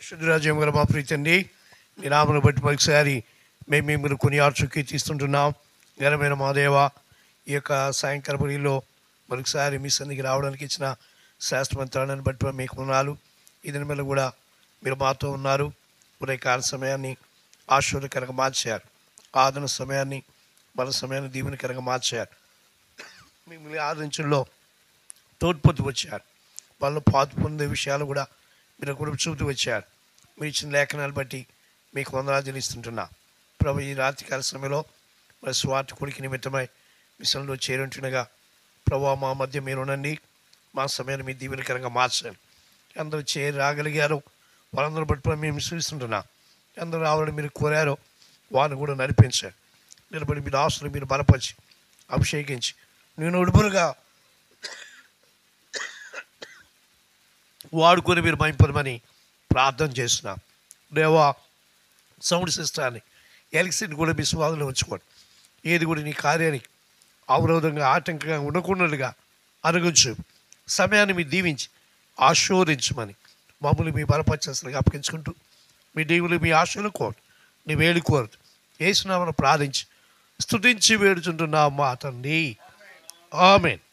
శుద్ధిరాజ్యం గల మా ప్రీతండి, మీ నామను బట్టి మరొకసారి మేము మిమ్మల్ని కొనియాడుచు కీర్తిస్తుంటున్నాం. ఘనమైన మా దేవ, ఈ యొక్క సాయంకాల బలిలో మరొకసారి మీ సన్నిధికి రావడానికి ఇచ్చిన శాస్త్రమంత్రాన్ని బట్టి మీకు ఉన్నాలు. ఈ దినమేళ కూడా మీరు మాతో ఉన్నారు. ఉదయకాల సమయాన్ని ఆశీర్వాదకరంగా మార్చారు. ఆదరణ సమయాన్ని మన సమయాన్ని దీవెనకరంగా మార్చారు. మిమ్మల్ని ఆదరించడంలో తోడ్పడుతూ వచ్చారు. వాళ్ళు పాతు పొందే విషయాలు కూడా మీరు కూడా చూపుతూ వచ్చారు. మీరు ఇచ్చిన లేఖనాలు బట్టి మీకు వందనాలు చెల్లిస్తుంటున్నా. ప్రభు, ఈ రాత్రికాల సమయంలో మరి స్వార్థ కొడుకు నిమిత్తమై మిషన్లో చేరుంటుండగా ప్రభు మా మధ్య మీరు ఉండండి. మా సమయాన్ని మీ దీవెనకరంగా మార్చండి. అందరూ చేరి రాగలిగారు, వాళ్ళందరూ బట్టి మేము చూస్తుంటున్నా. అందరూ రావాలని మీరు కోరారో వారిని కూడా నడిపించారు. నిలబడి మీ దాసులు మీరు బలపరిచి అభిషేకించి నేను ఉడుపురుగా వాడుకొని మీరు మహింపడమని ప్రార్థన చేస్తున్నాం. దేవా, సౌండ్ సిస్టాన్ని ఎలక్ట్రిసిటీ కూడా మీ స్వాధీనంలో ఉంచుకోండి. ఏది కూడా నీ కార్యానికి అవరోధంగా ఆటంకంగా ఉండకుండాగా అనుగుంచు. సమయాన్ని మీరు దీవించి ఆశీర్వదించమని మమ్మల్ని మీ బలపరచాల్సినగా అప్పగించుకుంటూ మీ దేవులు మీ ఆశలు కోరు, నీ వేలు కోరు వేసినామని ప్రార్థించి స్తుతించి వేడుచుంటున్నా మా తండ్రి. ఆమేన్.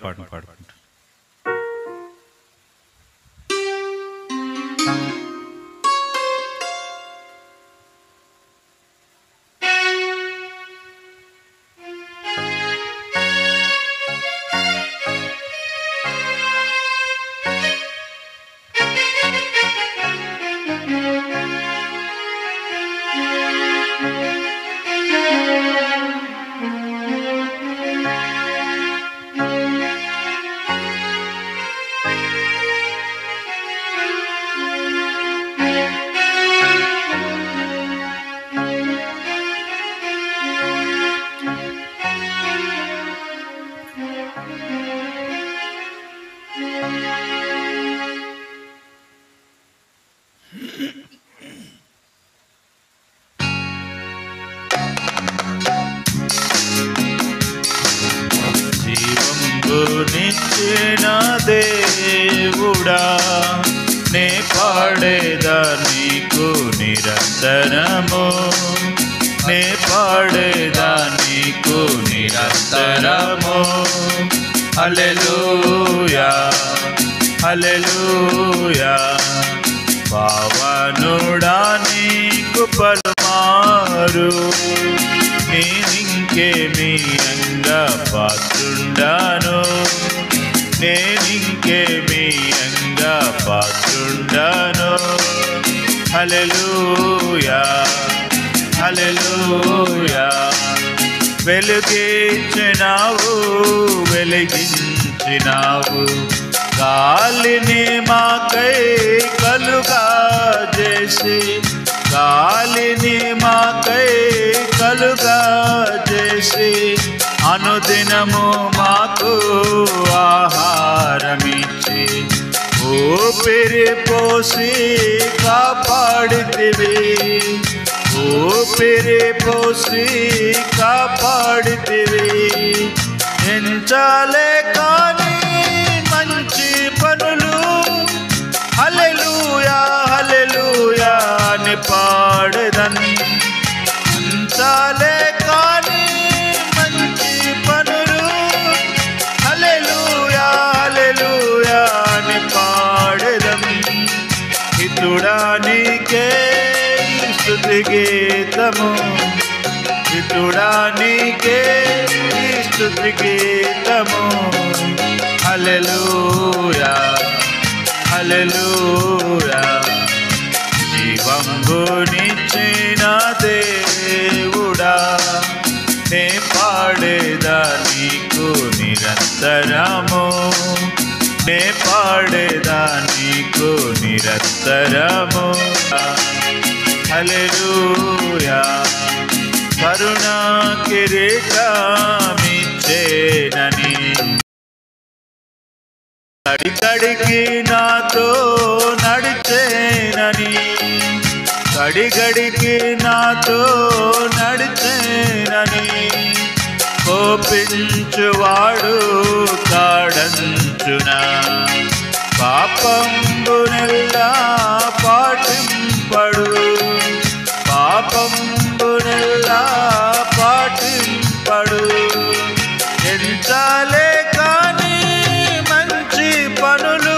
పాటను పాడుకుంటాం. నిచ్చిన దేవుడా, నే పాడేదా నీకు నిరంతరము, నే పాడేదా నీకు నిరంతరము. హల్లెలూయా హల్లెలూయా. పావనుడా నీకు పలుమారు, నేనింకేమి అంగా పాత్రుండాను, నేనింకేమి అంగా పాత్రుండాను. హల్లెలూయా హల్లెలూయా. వెలుగించినావు వెలిగించినావు, గాలిని మాకై కలుగా చేసి, గాలిని మాకై కలుగా చేసి, అనుదినము మాకు ఆహారమిచ్చి, ఊపిరి పోసి కాపాడితివి, ఊపిరి పోసి కాపాడితివి. ఎంచాలే కానీ మంచి పనులు, హల్లెలూయా హల్లెలూయా అని పాడెదన్. ఎంచాలే కాని మంచి పనులు హల్లెలూయా హల్లెలూయా అని పాడెదం హితుడా నీకే స్తుతి గీతము హితుడా నీకే స్తుతి గీతము హల్లెలూయా హల్లెలూయా జీవంబునిచ్చిన దేవుడా నే పాడేదా నీకు నిరంతరము నే పాడేదా నీకు నిరంతరము హల్లెలూయా కరుణా కిరీటమిచ్చేనని కడికడికి నాతో నడిచేనని కడిగడికి నాతో నడిచేనని కోపించువాడు కాడంచునా పాపంబునెల్లా పాటింపడు పాపంబునెల్లా పాటింపడు ఎంచాలే కాని మంచి పనులు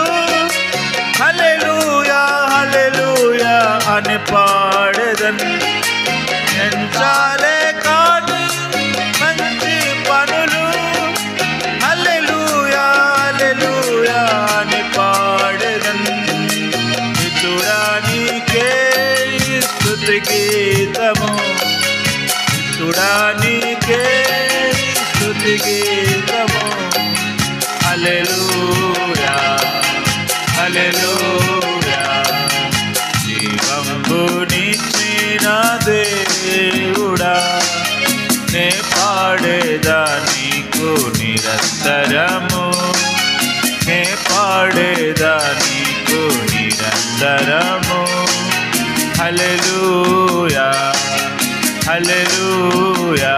హల్లెలూయా హల్లెలూయా అని పాడెదన్ ఎంచాలే కాని మంచి పనులు హల్లెలూయా హల్లెలూయా అని పాడెదన్ హితుడా నీకే స్తుతి గీతము హితుడా నీకే స్తుతి గీతము హల్లెలూయా హల్లెలూయా జీవంబునిచ్చిన దేవుడా నే పాడేదా నీకు నిరంతరము నే పాడేదా నీకు నిరంతరము హల్లెలూయా హల్లెలూయా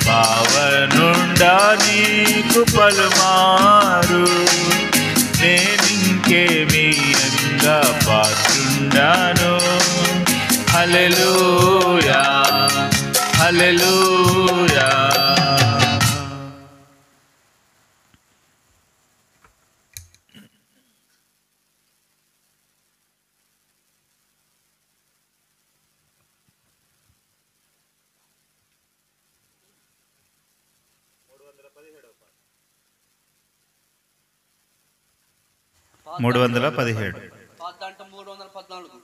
పావనుండా నీకు పలుమారు నేనింకేమీ అంగా పాత్రుండాను హల్లెలూయా హల్లెలూయా మూడు వందల 17 314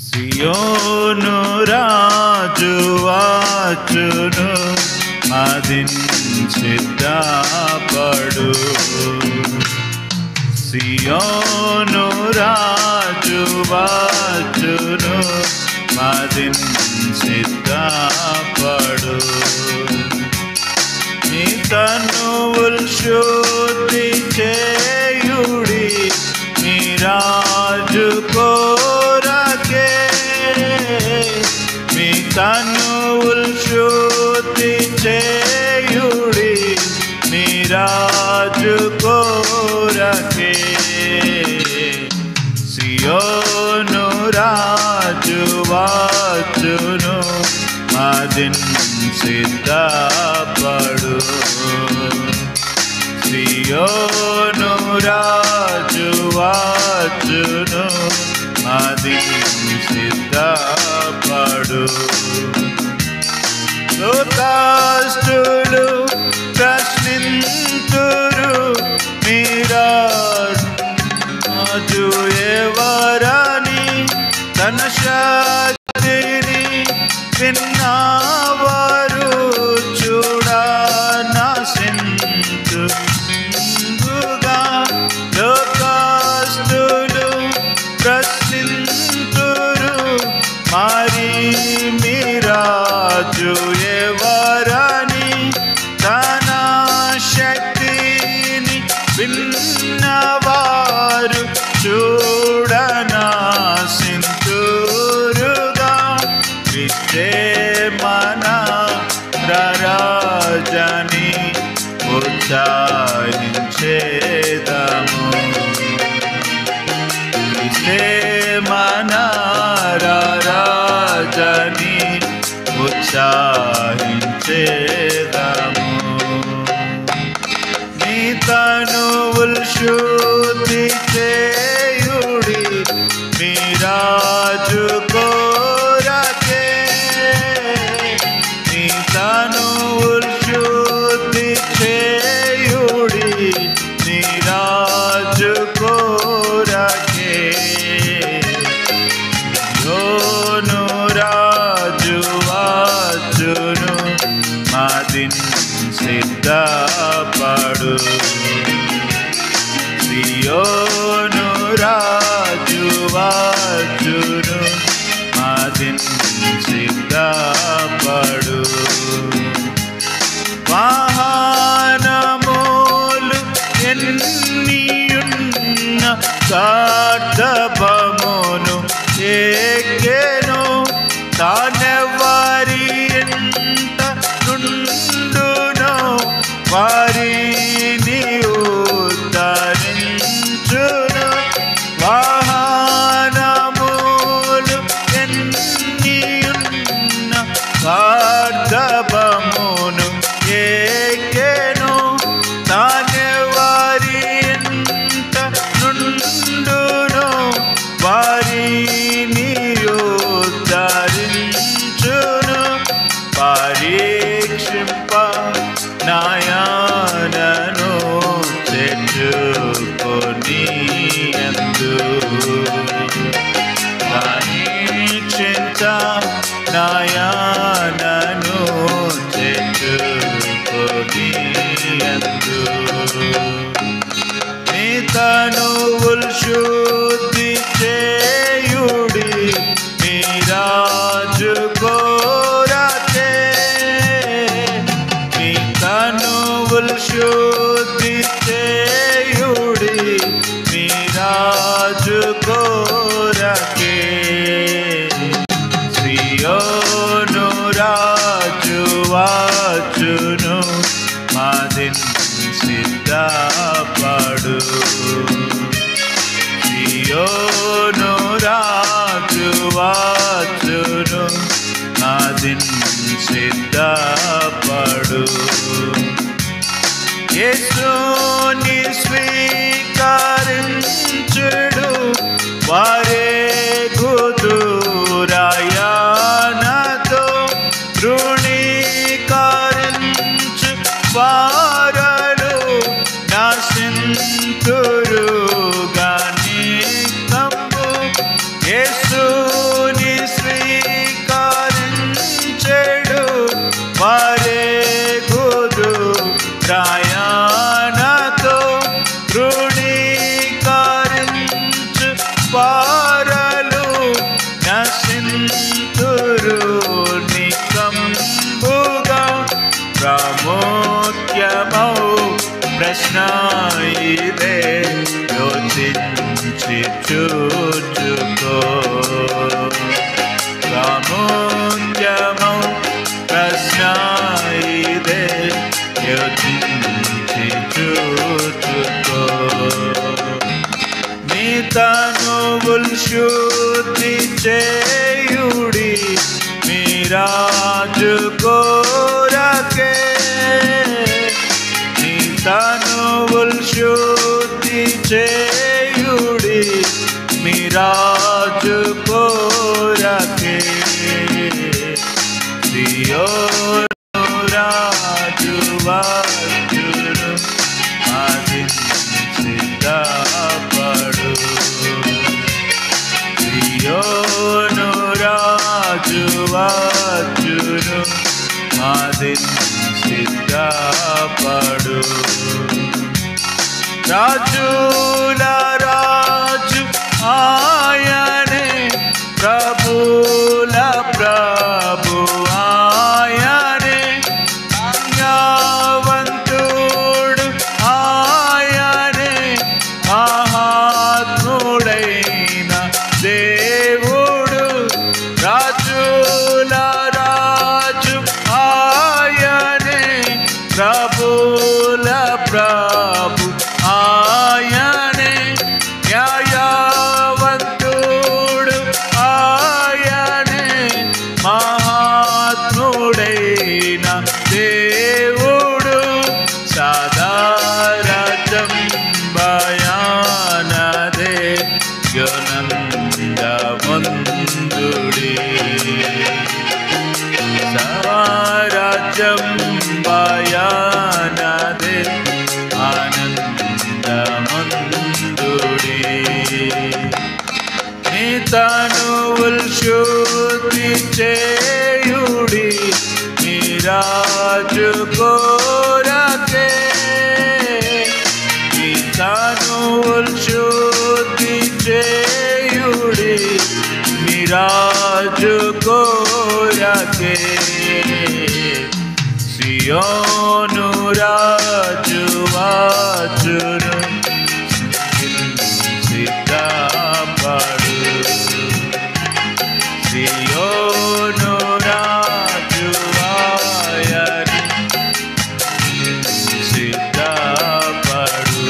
సియోను రాజు వాచును అదిన్ సిద్ధా సియోను రాజు వచ్చును, మదిన్ సిద్ధపడు. మీ తనువుల్ శుద్ధి చేయుడి, మీ రాజు కోరకే. మీ తనువుల్ శుద్ధి చేయుడి, మీ రాజు కోరకే. సియోను రాజు వచ్చును, మదిన్ సిద్ధపడు. సియోను రాజు వచ్చును, మదిన్ సిద్ధపడు. లోకస్తులు ప్రశ్నింతురు, మీ రాజు ఎవరని. తన శక్తిని విన్నవారు చూడనాశింతుగా. లోకస్తులు ప్రశ్నింతురు, మరి మీ రాజు ఎవరని. తన శక్తిని విన్నవారు చూడనాశింతురుగా. క్రీస్తే మన రాజని ఉత్సాహించేదము. క్రీస్తే మన రాజని ఉత్సాహించేదము. నీ తనువుల్ శుద్ధి చేయుడి, మీ రాజు కోరకే. నీ తనువుల్ శుద్ధి చేయుడి, నీ రాజు కోరకే. యోను రాజు వచ్చును, మదిన్ సిద్ధపడు. సియోను రాజు వచ్చును, మదిన్ సిద్ధపడు. వాహనములు ఎన్నియున్న సార్థభమును ఎక్కెను, తానెవరి ఎంత నుండునో వారిని ఉద్ధరించును. వాహనములు ఎన్నియున్న సార్థభమును ఎక్కెను, తానెవరి ఎంత నుండునో వారిని ఉద్ధరించును. పరీక్షింప నాయానను చెట్టుకొని ఎందు. పరీక్షించ నాయానను చెట్టుకొని ఎందు. నీ తనువుల్ శుద్ధి చేయుడి, మీ రాజు కోరకే. మీ తనువుల్ శుద్ధి చేయుడి, మీ రాజు కోరకే. సియోను రాజు వచ్చును, మదిన్ సిద్ధపడు. సియోను రాజు వచ్చును, మదిన్ సిద్ధపడు. యేసుని స్వీకరించుడు, వారే గుదురాయనతో తృణీకరించు వారలు నాశింతురుగా నిత్యము. యేసుని స్వీకరించెడు, వారే గుదురాయనతో ప్రశ్న ఇదే యోచించి చూచుకో ప్రాముఖ్యము ప్రశ్న ఇదే యోచించి చూచుకో మీ తనువుల్ శుద్ధి చేయుడి మీ రాజు కోరకే మీ తనువుల్ శుద్ధి చేయుడి మీ రాజు కోరకే సియోను రాజు వచ్చును సిద్ధపడు సియోను రాజు వచ్చును సిద్ధపడు రాజుల రాజు ఆయనే ప్రభుల ప్రభు ఆయనే జ్ఞానవంతుడు ఆయనే మహాత్ముడైన దేవుడు రాజుల రాజు ఆయనే ప్రభుల ప్రభు ఆయనే న్యాయవంతుడు ఆయనే మహాత్ముడైన దేవుడు సాధారణం భయానదే గణందమందుడి సారాజ్యం భయానదే ఆనందమందుడి నీ తనువుల్ శుద్ధి చేయుడి మీ రాజు కోరకే నీ తనువుల్ శుద్ధి చేయుడి మీ రాజు కోరకే సియోను రాజు వచ్చును సిద్ధపడు సియోను రాజు ఆయని సిద్ధపడు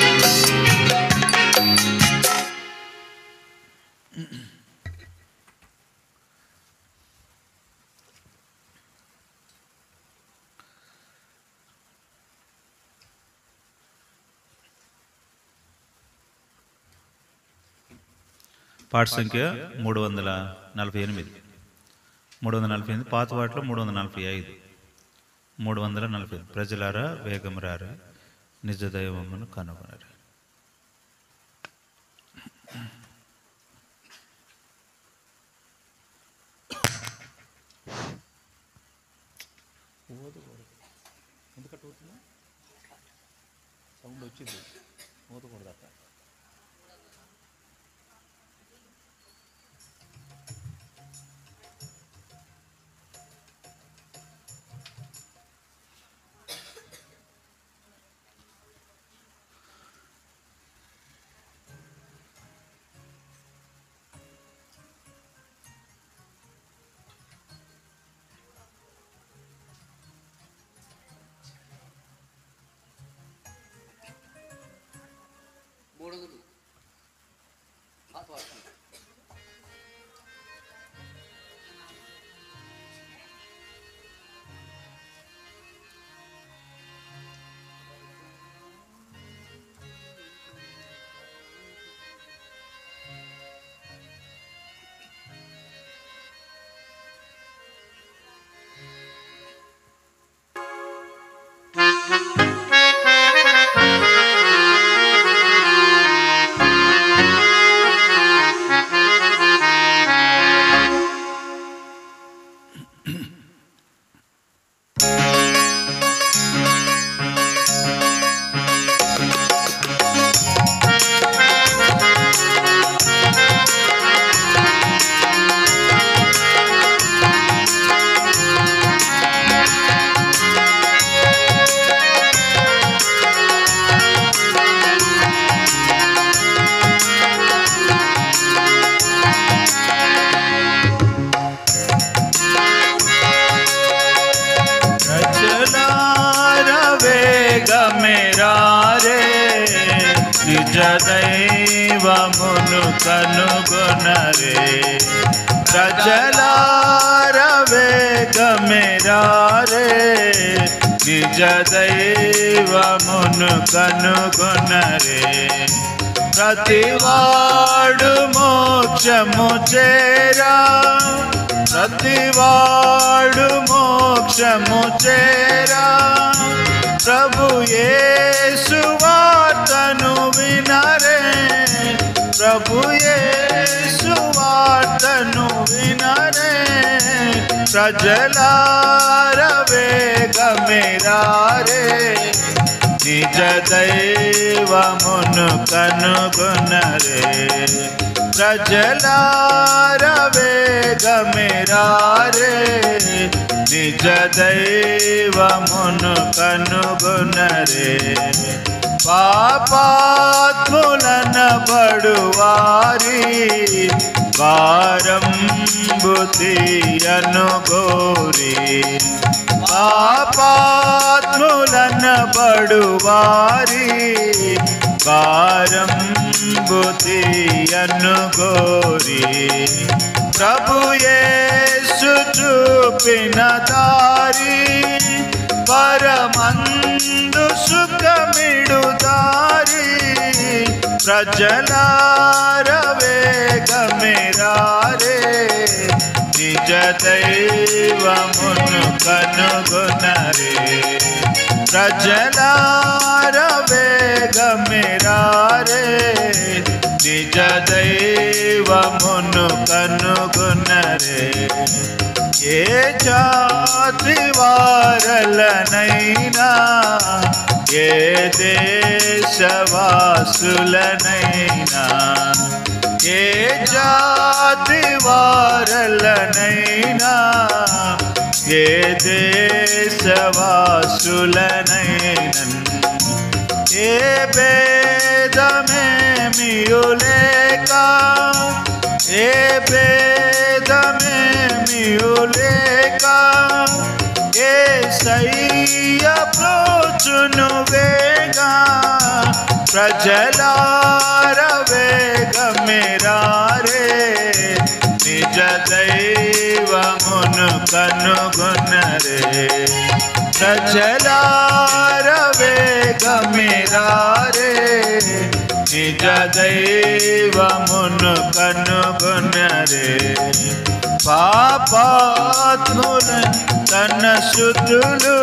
పాట సంఖ్య 348. 348 పాత వాటిలో 345. 340 ప్రజలారా వేగం రారా నిజ దైవమును కనుగొనరు. సౌండ్ వచ్చింది ఊదకూడదు అక్క. గమెరారే నిజ దైవమును కనుగొనరే ప్రజలారవే గమెరారే నిజ దైవమును కనుగొనరే ప్రతివాడు మోక్షము చేరా ప్రతివాడు మోక్షము చేరా ప్రభు యేసు వార్తను వినరే ప్రభు యేసు వార్తను వినరే ప్రజలారవే గమెరారే నిజ దైవమును కనుగొనరే ప్రజలారవే గమెరారే నిజ దైవమును కనుగొనరే పాపాత్ములన బడువారి భారంబు తీయను గోరి పాపాత్ములన బడువారి భారంబు తీయను గోరి ప్రభు యేసు చూపిన దారి పరమందు సుఖమిడు దారి ప్రజలారవే గమెరారే నిజ దైవమును కనుగొనరే ప్రజలారవే గమెరారే నిజ దైవమును కనుగొనరే ఏ జాతి వారలనైనా ఏ దేశవాసులనైనా ఏ జాతి వారలనైనా ఏ దేశవాసులనైనా ఏ భేదమేమియు లేక ఏ భేదమేమియు లేక యేసయ్య ప్రోచును వేగా ప్రజలారవే గమెరారే నిజ దైవమును కనుగొనరే ప్రజలారవే గమెరారే నిజ దైవమును కనుగొనరే పాపాత్ముల తన శుద్ధులు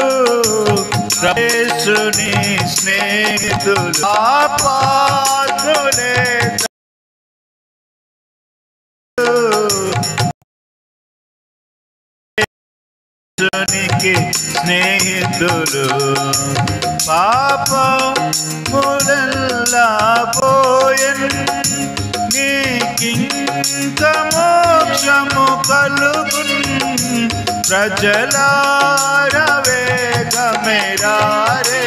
యేసుని స్నేహితులు పాపాత్ములే యేసునికి స్నేహితులు పాపములెల్లా పోయెన్ నీకింక మోక్షము కలుగున్ ప్రజలారవే గమెరారే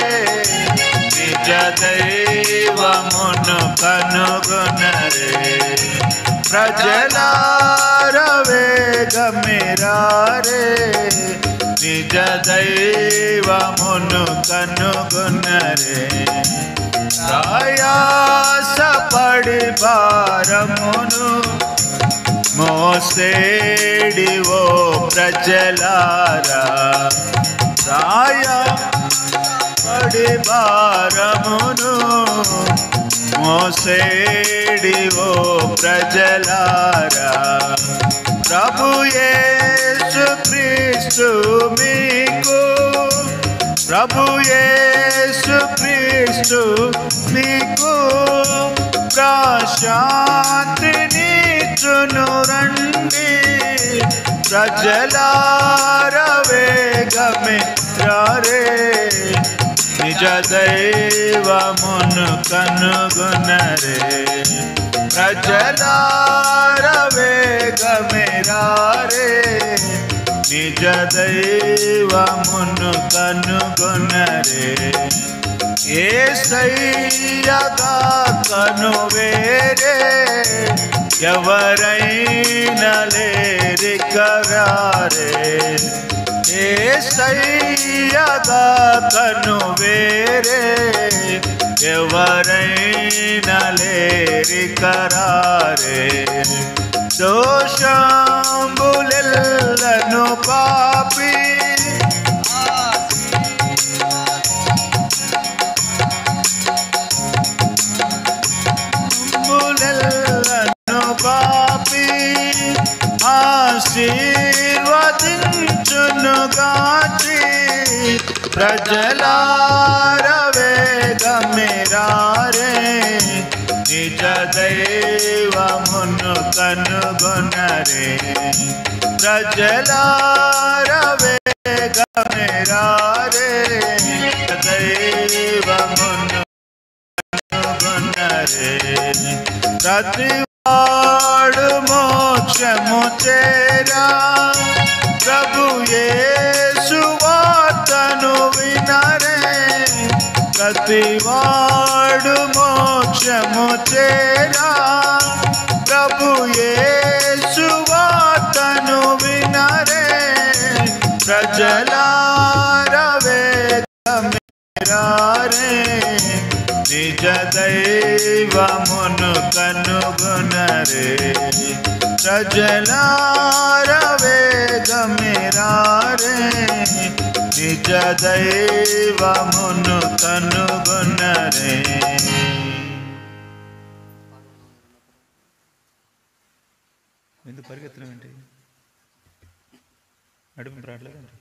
నిజ దైవమును కనుగొనరే ప్రజలారవే గమెరారే నిజ దైవమును కనుగొనరే ప్రయాసపడి భారమును మోసేడి ఓ ప్రజలారా ప్రయాసపడి భారమును మోసేడి ఓ ప్రజలారా ప్రభు యేసు క్రీస్తు మీకు ప్రభు యేసు క్రీస్తు మీకు ప్రశాంతినిచ్చును రండి ప్రజలారవే గమెరారే నిజ దైవమును కనుగొనరే ప్రజలారవే గమెరారే నిజ దైవమును కనుగొనరే యేసయ్యగా కనువేరే ఎవరైనా లేరికరారే యేసయ్యగా కను వేరే ఎవరైనా లేరి కరారే దోషంబులెల్లను పాపి పాపి ఆశీర్వదించునుగాచి ప్రజలారవే గమ్యరారే నిజ దైవమును కనుగొనరే ప్రజలారవే గమ్యరారే దైవమును కనుగొనరే ప్రతివాడు మోక్షము చేరా ప్రభు యేసు వార్తను వినరే ప్రతివాడు మోక్షము చేరా ప్రభు యేసు వార్తను వినరే ప్రజలారవే గమ్యరారే నిజ దైవమును కనుగొనరే ప్రజలారవే గమ్యరారే నిజ దైవమును కనుగొనరే. ఎందుకు పరిగెత్తడం ఏంటి? నడుము రావట్లేదండి.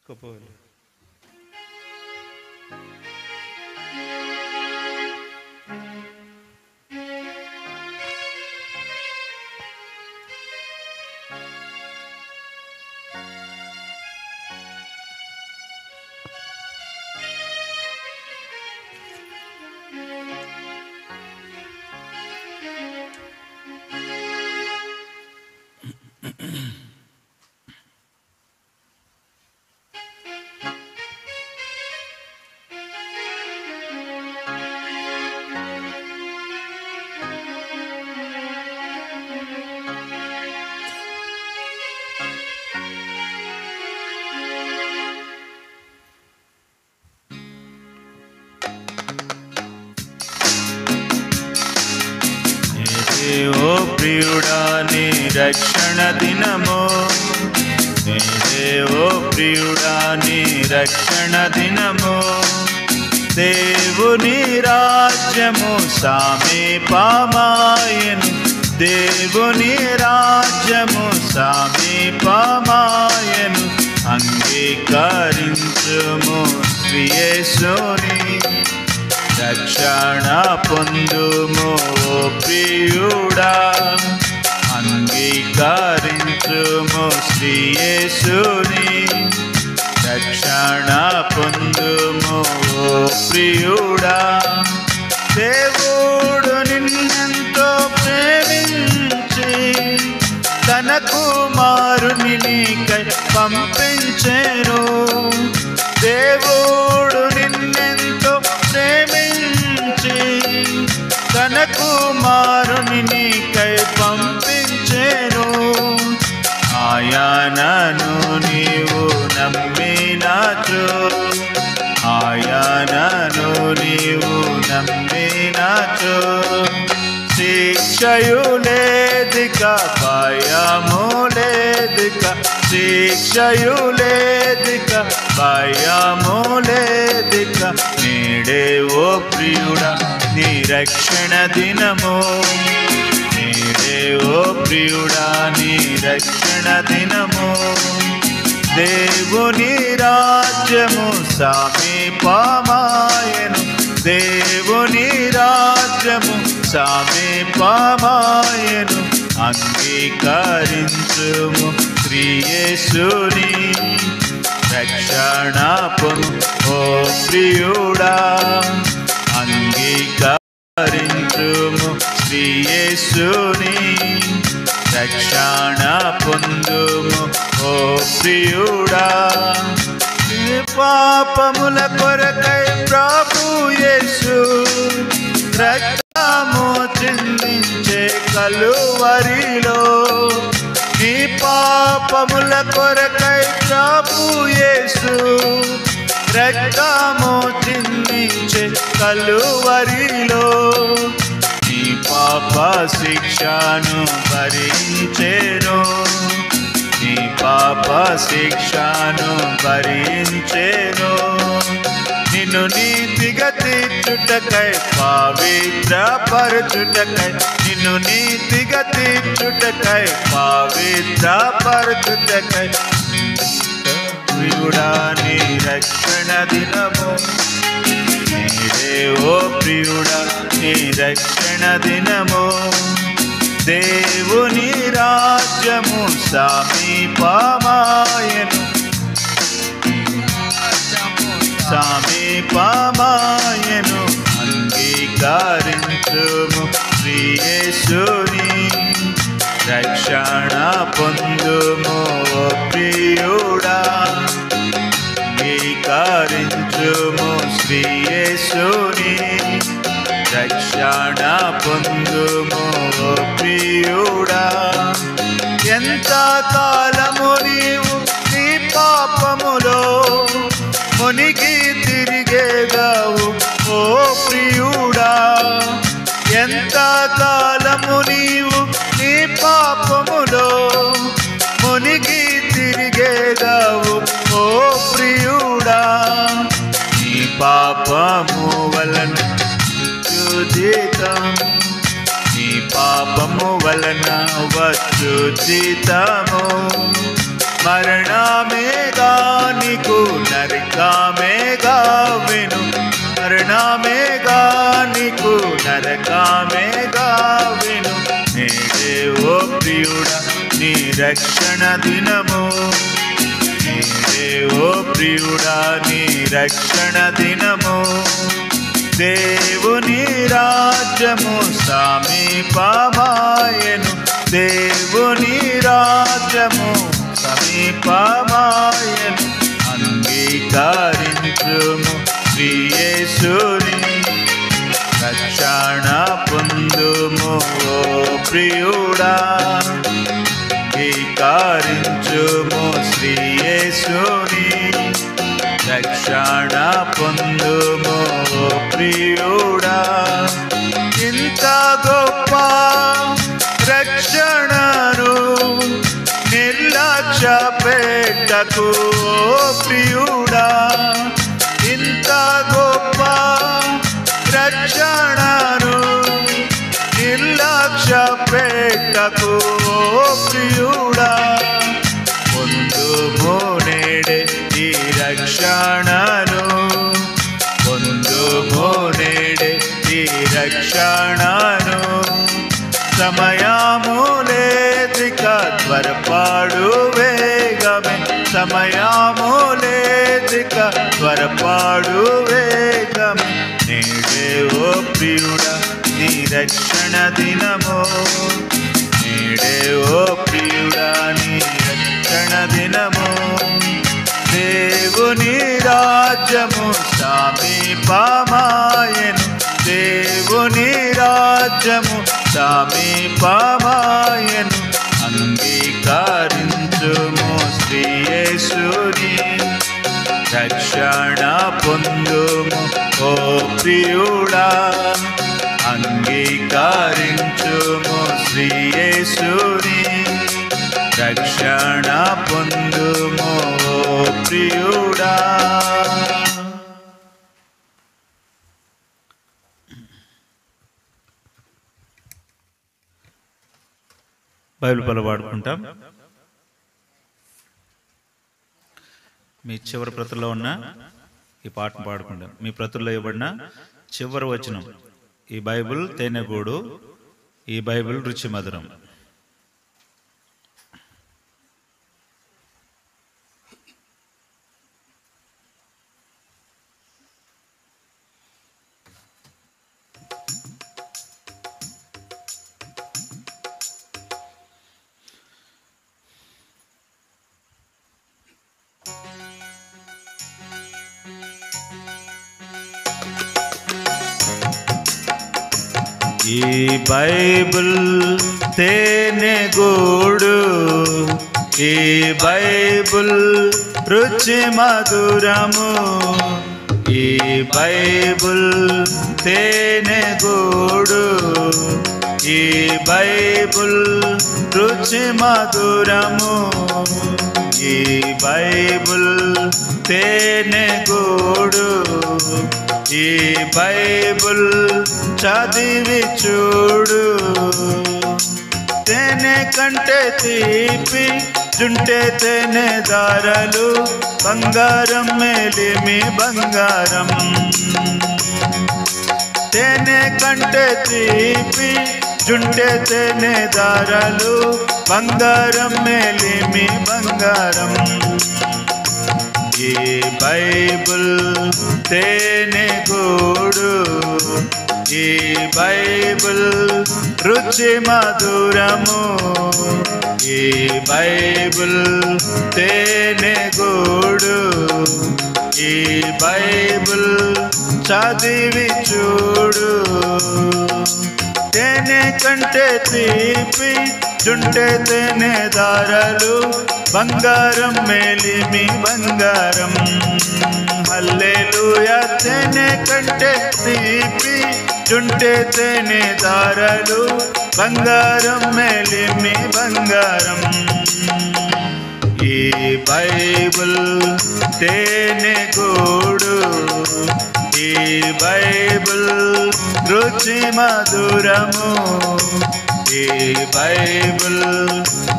Kopoli. ఓ ప్రియుడా నీ రక్షణ దినము నేడే ఓ ప్రియుడా నీ రక్షణ దినము దేవుని రాజ్యము సమీపమాయెను దేవుని రాజ్యము సమీపమాయెను అంగీకరించుము యేసుని రక్షణ పొందుము ఓ ప్రియుడా అంగీకరించుము యేసుని రక్షణ పొందుము ఓ ప్రియుడా దేవుడు నిన్నెంతో ప్రేమించి తన కుమారుని నీకై పంపించెను దేవుడు నిన్నెంతో ప్రేమించి తన కుమారుని నీకై పంపించెను ఆయనను నీవు నమ్మినాచు ఆయనను నీవు నమ్మినాచు శిక్షయు లేదిక భయము లేదిక శిక్షయు లేదిక భయము లేదిక నేడే ఓ ప్రియుడా నీ రక్షణ దినము నేడే ఓ ప్రియుడా నీ రక్షణ దినము దేవుని రాజ్యము సమీపమాయెను దేవుని రాజ్యము సమీపమాయెను అంగీకరించుము శ్రీయేసుని రక్షణ పొందు ఓ ప్రియుడా అంగీకరించుము శ్రీయేసుని రక్షణ పొందుము ఓ ప్రియుడా పాపముల కొరకై ప్రభు యేసు రక్తము చిందించే కలువరిలో నీ పాపముల కొరకై ప్రభు యేసు రక్తము చిందించే కలువరిలో నీ పాప శిక్షను భరించెను నీ పాప శిక్షను భరించెను నిన్ను నీతిగా తీర్చుటకై పవిత్రపరచుటకై నిన్ను నీతిగా తీర్చుటకై పవిత్రపరచుటకై ప్రియుడా నీ రక్షణ దినము నేడే ఓ ప్రియుడా నీ రక్షణ దినము దేవుని రాజ్యము సమీపమాయెను సమీపమాయెను అంగీకరించుము శ్రీయేసుని రక్షణ పొందుము ఓ ప్రియుడా అంగీకరించుము శ్రీయేసుని రక్షణ పొందుము ఓ ప్రియుడా ఎంత కాలము నీవు నీ పాపములో మునిగి తిరిగేగావు ఓ ప్రియుడా ఎంత కాలము నీవు నీ పాపములో మునిగి తిరిగేగావు ఓ ప్రియుడా నీ పాపము వలన జీతం నీ పాపము వలన వచ్చు జీతము మరణమేగా నీకు నరకమేగా విను మరణమేగా నీకు నరకమేగా విను నేడే ఓ ప్రియుడా నీ రక్షణ దినము నేడే ఓ ప్రియుడా నీ రక్షణ దినము దేవుని రాజ్యము సమీపమాయెను దేవుని రాజ్యము సమీపమాయెను అంగీకరించుము శ్రీయేసుని రక్షణ పొందుము ఓ ప్రియుడా అంగీకరించుము శ్రీయేసుని రక్షణ పొందుము ఓ ప్రియుడా ఇంత గొప్ప రక్షణను నిర్లక్ష్య పెట్టకు ఓ ప్రియుడా ఇంత గొప్ప రక్షణను నిర్లక్ష్య పెట్టకు ఓ ప్రియుడా పొందుము నేడే ఈ రక్షణను పొందుము నేడే ఈ రక్షణను సమయము లేదిక త్వరపాడు వేగమే సమయము లేదిక త్వరపాడు వేగమే నేడే ఓ ప్రియుడా నీ రక్షణ దినము నేడే ఓ ప్రియుడా నీ రక్షణ దినము దేవుని రాజ్యము సమీపమాయెను దేవుని రాజ్యము సమీపమాయెను అంగీకరించుము శ్రీయేసుని రక్షణ పొందుము ఓ ప్రియుడా అంగీకరించుము శ్రీయేసుని రక్షణ పొందుము పొందుము ఓ ప్రియుడా. బైబిల్ పలు పాడుకుంటాం. మీ చివరి ప్రతుల్లో ఉన్న ఈ పాటను పాడుకుంటాం. మీ ప్రతుల్లో ఇవ్వబడిన చివరి వచనం, ఈ బైబిల్ తేనెగూడు, ఈ బైబిల్ రుచి మధురం. ఈ బైబిల్ తేనెగూడు, ఈ బైబిల్ రుచి మధురము, ఈ బైబిల్ తేనెగూడు, ఈ బైబిల్ రుచి మధురము, ఈ బైబిల్ తేనెగూడు, ఈ బైబిల్ చదివి చూడు. తేనె కంటే తీపి జుంటే తేనె దారలు, బంగారం మేలిమి బంగారం. తేనె కంటే తీపి జుంటే తేనె దారలు, బంగారం మేలిమి బంగారం. ఈ బైబిల్ తేనెగూడు, ఈ బైబిల్ రుచి మధురము, ఈ బైబిల్ తేనెగూడు, ఈ బైబిల్ చదివి చూడు. తేనె కంటే తీపి జుంటే తేనె దారలు, బంగారం మేలిమి బంగారం. హల్లెలూయా. తేనె కంటే తీపి జుంటే తేనె దారలు, బంగారం మేలిమి బంగారం. ఈ బైబిల్ తేనెగూడు, ఈ బైబిల్ రుచి మధురము, ఈ బైబిల్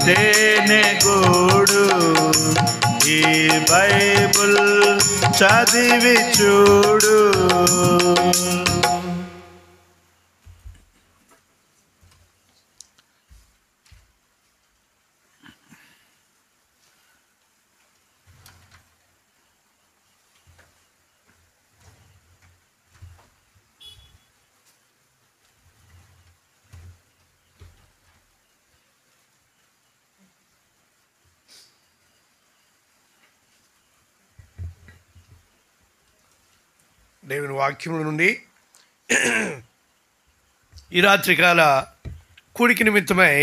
తేనెగూడు, ఈ బైబిల్ చదివి చూడు. దేవుని వాక్యముల నుండి ఈ రాత్రికాల కూడికి నిమిత్తమై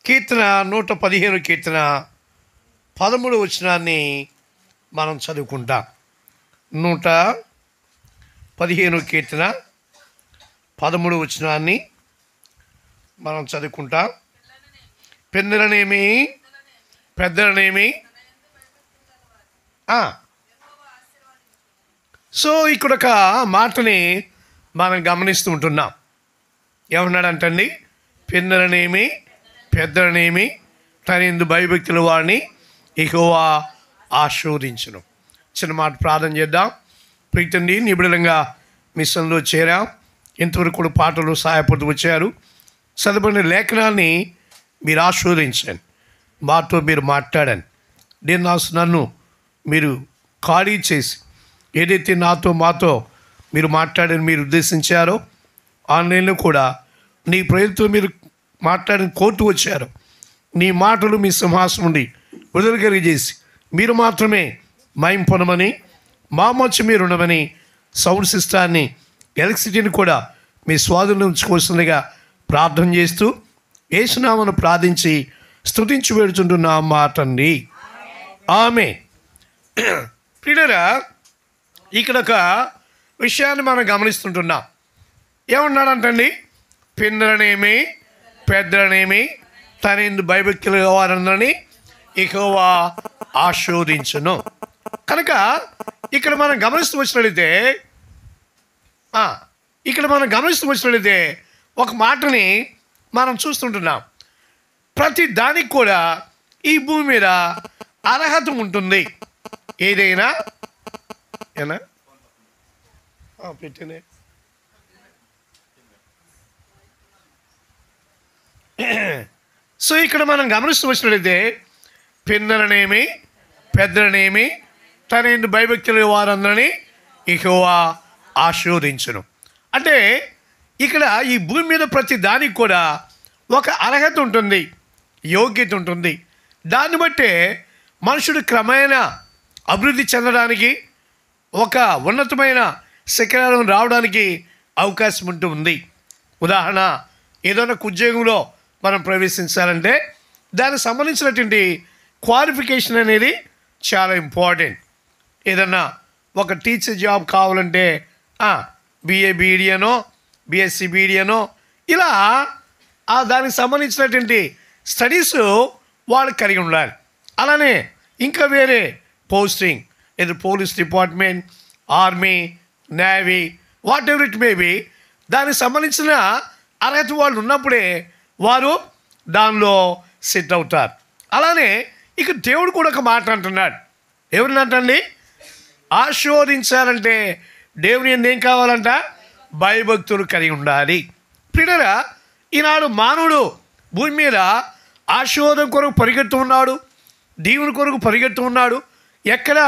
కీర్తన 115 కీర్తన 13 వచనాన్ని మనం చదువుకుంటాం. 115 కీర్తన 13 వచనాన్ని మనం చదువుకుంటాం. పెద్దలనేమి పెద్దలనేమి సో ఇక్కడ ఒక మాటని మనం గమనిస్తూ ఉంటున్నాం. ఏమన్నాడంటండి? పిన్నలనేమి పెద్దలనేమి తన యందు భయభక్తుల వారిని యెహోవా ఆశీర్వదించును. చిన్న మాట ప్రార్థన చేద్దాం. ప్రీతండి, నిబిడలంగా మిషన్లో చేరాం. ఇంతవరకు కూడా పాటలు సహాయపడుతూ వచ్చారు. చదవబడిన లేఖనాన్ని మీరు ఆశీర్వదించండి, మాతో మీరు మాట్లాడండి. నన్ను మీరు ఖాళీ చేసి ఏదైతే మాతో మీరు మాట్లాడని మీరు ఉద్దేశించారో, ఆన్లైన్లో కూడా నీ ప్రజలతో మీరు మాట్లాడిన కోర్టు వచ్చారో, నీ మాటలు మీ సింహాసనం నుండి విడుదల కలిగజేసి మీరు మాత్రమే మహిమ పొందమని, మా మధ్య మీరు ఉండమని, సౌండ్ సిస్టాన్ని ఎలక్ట్రిసిటీని కూడా మీ స్వాధీనంలో ఉంచుకోవాల్సిందిగా ప్రార్థన చేస్తూ యేసునామమున ప్రార్థించి స్తుతించి వేడుచుంటున్నాం తండ్రి. ఆమేన్. ప్రియులారా, ఇక్కడ ఒక విషయాన్ని మనం గమనిస్తుంటున్నాం. ఏమన్నాడంటండి? పిన్నలనేమి పెద్దలనేమి తన యందు భయభక్తులు వారందరినీ యెహోవా ఆశీర్వదించును. కనుక ఇక్కడ మనం గమనిస్తూ వచ్చినట్లయితే ఒక మాటని మనం చూస్తుంటున్నాం. ప్రతి దానికి కూడా ఈ భూమి మీద అర్హత ఉంటుంది. ఏదైనా పెట్టినే సో ఇక్కడ మనం గమనిస్తూ వచ్చినట్లయితే పిన్నలనేమి పెద్దలనేమి తన యందు భయభక్తులు వారందరినీ యెహోవా ఆశీర్వదించును. అంటే ఇక్కడ ఈ భూమి మీద ప్రతి దానికి కూడా ఒక అర్హత ఉంటుంది, యోగ్యత ఉంటుంది. దాన్ని బట్టే మనుషుడు క్రమేణా అభివృద్ధి చెందడానికి, ఒక ఉన్నతమైన శిఖరాలను రావడానికి అవకాశం ఉంటుంది. ఉదాహరణ, ఏదైనా ఉద్యోగంలో మనం ప్రవేశించాలంటే దానికి సంబంధించినటువంటి క్వాలిఫికేషన్ అనేది చాలా ఇంపార్టెంట్. ఏదన్నా ఒక టీచర్ జాబ్ కావాలంటే BA BD అనో BSc BD అనో ఇలా దానికి సంబంధించినటువంటి స్టడీస్ వాళ్ళు కలిగి ఉండాలి. అలానే ఇంకా వేరే పోస్టింగ్, ఏదో police department, army, navy, what ever it may be, దానికి సంబంధించిన అర్హత వాళ్ళు ఉన్నప్పుడే వారు దానిలో సెట్ అవుతారు. అలానే ఇక దేవుడు కూడా ఒక మాట అంటున్నాడు. ఎవరిని అంటండి? ఆశీర్వదించాలంటే దేవుని యందు ఏం కావాలంట? భయభక్తులు కలిగి ఉండాలి. ప్రియులారా, ఈనాడు మానవుడు భూమి మీద ఆశీర్వాదం కొరకు పరిగెత్తు ఉన్నాడు, దేవుని కొరకు పరిగెత్తు ఉన్నాడు. ఎక్కడ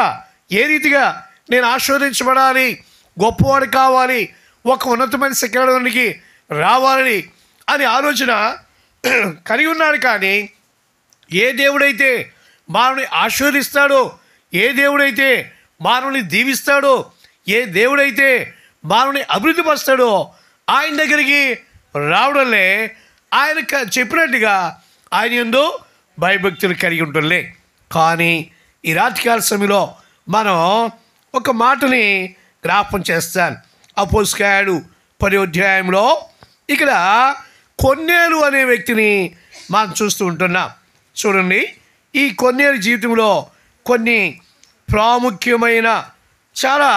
ఏ రీతిగా నేను ఆశీర్వదించబడాలి, గొప్పవాడు కావాలి, ఒక ఉన్నతమైన శిఖరానికి రావాలని అని ఆలోచన కలిగి ఉన్నాడు. కానీ ఏ దేవుడైతే మానవుని ఆశీర్వదిస్తాడో, ఏ దేవుడైతే మానవుని దీవిస్తాడో, ఏ దేవుడైతే మానవుని అభివృద్ధి పరుస్తాడో ఆయన దగ్గరికి రావడంలే ఆయన చెప్పినట్టుగా ఆయన యందు భయభక్తులు కలిగి ఉంటుండే. కానీ ఈ రాత్రికాల సమయంలో మనం ఒక మాటని జ్ఞాపకం చేస్తాను. అపోస్తలుల 10వ అధ్యాయంలో ఇక్కడ కొన్నేలు అనే వ్యక్తిని మనం చూస్తూ ఉంటున్నాం. చూడండి, ఈ కొన్నేలు జీవితంలో కొన్ని ప్రాముఖ్యమైన చాలా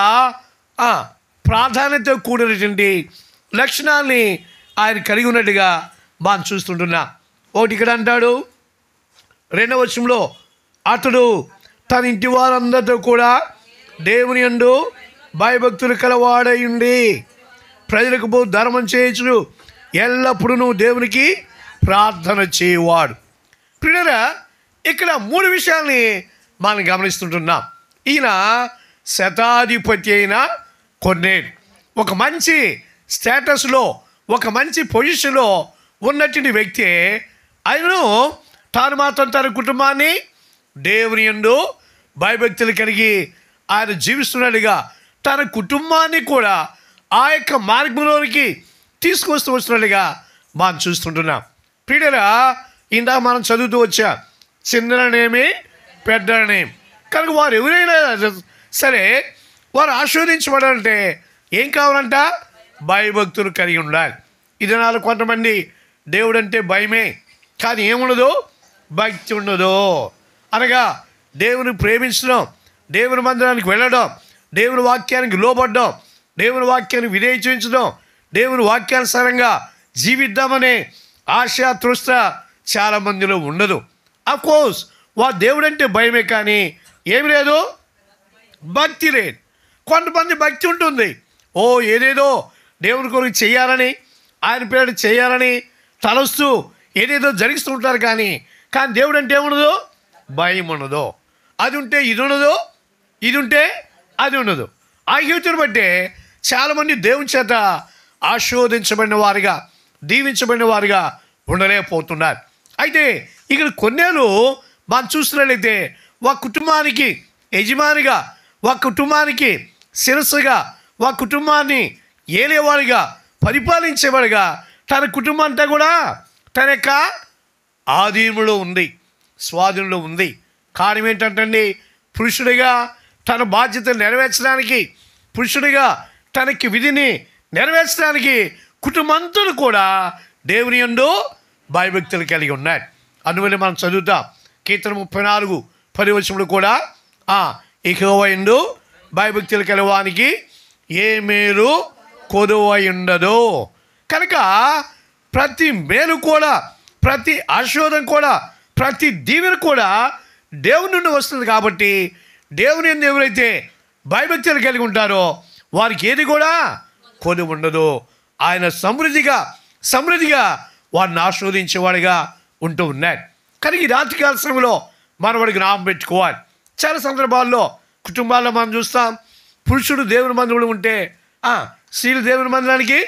ప్రాధాన్యత కూడినటువంటి లక్షణాలని ఆయన కలిగి ఉన్నట్టుగా మనం చూస్తుంటున్నాం. ఒకటి ఇక్కడ అంటాడు 2వ వచనంలో, అతడు తన ఇంటి వారందరితో కూడా దేవుని యందు భయభక్తులు కలవాడై ఉండి ప్రజలకు ధర్మం చేయొచ్చు, ఎల్లప్పుడూ దేవునికి ప్రార్థన చేయవాడు. ప్రియులారా, ఇక్కడ 3 విషయాల్ని మనం గమనిస్తుంటున్నాం. ఈయన శతాధిపతి అయిన కొన్నేలు, ఒక మంచి స్టేటస్లో, ఒక మంచి పొజిషన్లో ఉన్నటువంటి వ్యక్తి. ఆయనను తాను మాత్రం తన కుటుంబాన్ని దేవుని యందు భయభక్తులు కలిగి ఆయన జీవిస్తున్నట్టుగా తన కుటుంబాన్ని కూడా ఆ యొక్క మార్గంలోనికి తీసుకొస్తూ వస్తున్నట్టుగా మనం చూస్తుంటున్నాం. ప్రియులారా, ఇందాక మనం చదువుతూ వచ్చాం, చిన్ననేమి పెద్దనేమి. కనుక వారు ఎవరైనా సరే వారు ఆశీర్వదించబడాలంటే ఏం కావాలంట? భయభక్తులు కలిగి ఉండాలి. ఇది నాలుగు కొంతమంది దేవుడు అంటే భయమే, కానీ ఏముండదు? భక్తి ఉండదు. అనగా దేవుని ప్రేమించడం, దేవుని మందిరానికి వెళ్ళడం, దేవుని వాక్యానికి లోబడ్డం, దేవుని వాక్యాన్ని విధేయించడం, దేవుని వాక్యానుసారంగా జీవిద్దామనే ఆశ తృష్ట చాలామందిలో ఉండదు. అఫ్కోర్స్ వారు దేవుడు అంటే భయమే, కానీ ఏమి లేదు, భక్తి లేదు. కొంతమంది భక్తి ఉంటుంది, ఏదేదో దేవుని కొరకు చేయాలని, ఆయన పేరు చేయాలని తలస్తూ ఏదేదో జరిగిస్తూ ఉంటారు. కానీ దేవుడు అంటే ఏముండదు? భయం ఉండదు. అది ఉంటే ఇది ఉండదు, ఇది ఉంటే అది ఉండదు. ఆ హేతుని బట్టే చాలామంది దేవుని చేత ఆశీర్వదించబడిన వారిగా, దీవించబడిన వారిగా ఉండలేకపోతున్నారు. అయితే ఇక్కడ కొన్నేళ్ళు మనం చూస్తున్నట్లయితే ఒక కుటుంబానికి యజమానిగా, ఒక కుటుంబానికి శిరస్సుగా, ఒక కుటుంబాన్ని ఏలేవాడిగా, పరిపాలించేవాడిగా తన కుటుంబం అంతా కూడా తన యొక్క ఆధీనంలో ఉంది, స్వాధీనంలో ఉంది. కారణం ఏంటంటే పురుషుడిగా తన బాధ్యతలు నెరవేర్చడానికి, పురుషుడిగా తనకి విధిని నెరవేర్చడానికి కుటుంబంతో కూడా దేవుని యందు భయభక్తులు కలిగి ఉన్నాయి. అందువల్ల మనం చదువుతాం, కీర్తన 34:10 కూడా యెహోవా యందు భయభక్తులు కలవానికి ఏ మేలు కొదువై ఉండదు. కనుక ప్రతి మేలు కూడా, ప్రతి ఆశీర్వాదం కూడా, ప్రతి దీవెన కూడా దేవుని నుండి వస్తుంది. కాబట్టి దేవుని యందు ఎవరైతే భయభక్తులు కలిగి ఉంటారో వారికి ఏది కూడా కొదువు ఉండదు. ఆయన సమృద్ధిగా వారిని ఆస్వాదించేవాడిగా ఉంటూ ఉన్నాడు. కనుక ఈ రాత్రికాల సమయంలో మనం వాడికి నామం పెట్టుకోవాలి. చాలా సందర్భాల్లో కుటుంబాల్లో మనం చూస్తాం, పురుషుడు దేవుని మందిరంలో ఉంటే స్త్రీలు దేవుని మందిరానికి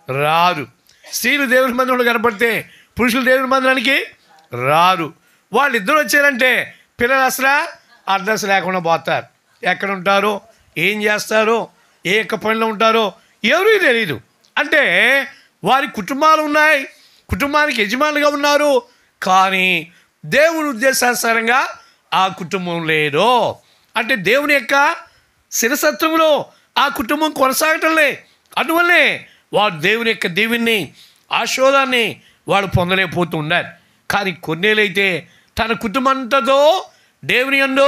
రారు. స్త్రీలు దేవుని మందిరంలో కనపడితే పురుషులు దేవుని మందిరానికి రారు. వాళ్ళిద్దరు వచ్చారంటే పిల్లలు అసలు అడ్రస్ లేకుండా పోతారు. ఎక్కడ ఉంటారో, ఏం చేస్తారో, ఏ యొక్క పనిలో ఉంటారో ఎవరికి తెలియదు. అంటే వారి కుటుంబాలు ఉన్నాయి, కుటుంబానికి యజమానులుగా ఉన్నారు, కానీ దేవుని ఉద్దేశానుసారంగా ఆ కుటుంబం లేదు. అంటే దేవుని యొక్క శిరసత్వంలో ఆ కుటుంబం కొనసాగటం లే. అందువల్లే వారు దేవుని యొక్క దీవెన్ని, ఆశీర్వాదాన్ని వాడు పొందలేకపోతూ ఉన్నారు. కానీ కొన్నేళ్ళైతే తన కుటుంబంతో దేవుని యందు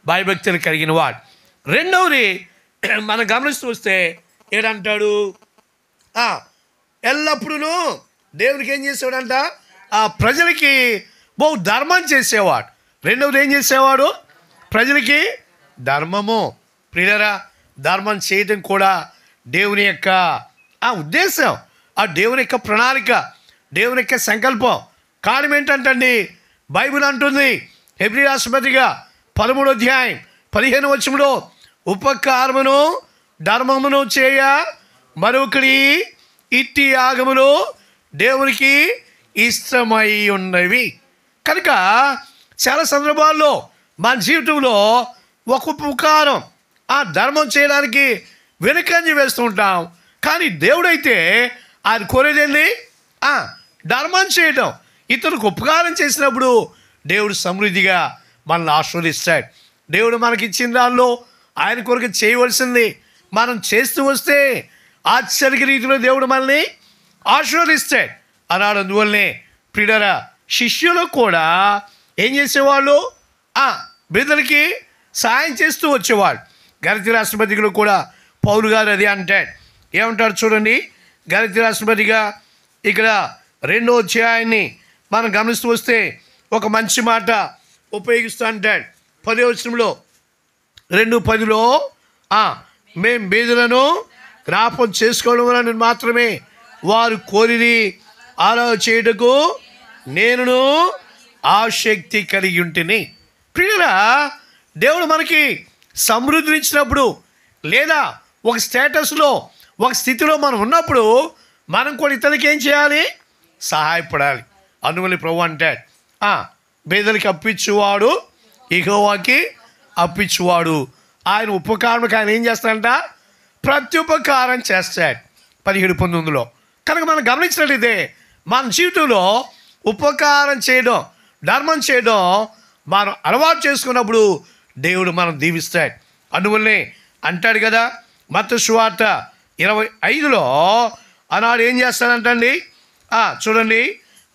భయభక్తులు కలిగిన వాడు. రెండవది మనం గమనిస్తూ వస్తే ఏడంటాడు, ఎల్లప్పుడూ దేవునికి ఏం చేసేవాడంట, ఆ ప్రజలకి బహు ధర్మం చేసేవాడు. రెండవది ఏం చేసేవాడు, ప్రజలకి ధర్మము. ప్రియులారా, ధర్మం చేయడం కూడా దేవుని యొక్క ఉద్దేశం, ఆ దేవుని యొక్క ప్రణాళిక, దేవుని యొక్క సంకల్పం. కారణం ఏంటంటండి, బైబిల్ అంటుంది హెబ్రీ రాష్ట్రపతిగా 13:15 ఉపకారమును ధర్మమును చేయ మరొకటి ఇట్టి యాగములు దేవునికి ఇష్టమై ఉన్నవి. కనుక చాలా సందర్భాల్లో మన జీవితంలో ఒక ఉపకారం, ఆ ధర్మం చేయడానికి వెనుకంజ వేస్తూ ఉంటాం. కానీ దేవుడైతే ఆయన కోరేదేంది, ధర్మం చేయడం. ఇతరులకు ఉపకారం చేసినప్పుడు దేవుడు సమృద్ధిగా మనల్ని ఆశీర్వదిస్తాడు. దేవుడు మనకిచ్చిన దానిలో ఆయన కొరకు చేయవలసింది మనం చేస్తూ వస్తే ఆశ్చర్య రీతిలో దేవుడు మనల్ని ఆశీర్వదిస్తాడు అన్నాడు. అందువల్లనే ప్రియులారా, శిష్యులు కూడా ఏం చేసేవాళ్ళు, బిడ్డలకి సాయం చేస్తూ వచ్చేవాళ్ళు. గలతీ రాష్ట్రపతిలో కూడా పౌలు గారు అది అంటాడు. ఏమంటాడు చూడండి, గలతీ రాష్ట్రపతిగా ఇక్కడ 2వ అధ్యాయాన్ని మనం గమనిస్తూ వస్తే ఒక మంచి మాట ఉపయోగిస్తూ అంటాడు. 10వ వచనంలో 2:10 మేం బీదలను జ్ఞాపకం చేసుకోవడం వలన మాత్రమే వారు కోరిని అలా చేయుటకు నేనును ఆసక్తి కలిగి ఉంటిని. ప్రియులా, దేవుడు మనకి సమృద్ధినిచ్చినప్పుడు లేదా ఒక స్టేటస్లో, ఒక స్థితిలో మనం ఉన్నప్పుడు మనం కూడా ఇతరులకి ఏం చేయాలి, సహాయపడాలి. అందువల్ల ప్రభు అంటాడు, బీదలకి అప్పించువాడు యెహోవాకి అప్పించువాడు. ఆయన ఉపకారం ఆయన ఏం చేస్తాడంట, ప్రత్యుపకారం చేస్తాడు. 17:19 కనుక మనం గమనించినట్లయితే మన జీవితంలో ఉపకారం చేయడం, ధర్మం చేయడం మనం అలవాటు చేసుకున్నప్పుడు దేవుడు మనం దీవిస్తాడు. అందువల్లే అంటాడు కదా, మత్తయి సువార్త 25 ఆనాడు ఏం చేస్తాడంటండి, చూడండి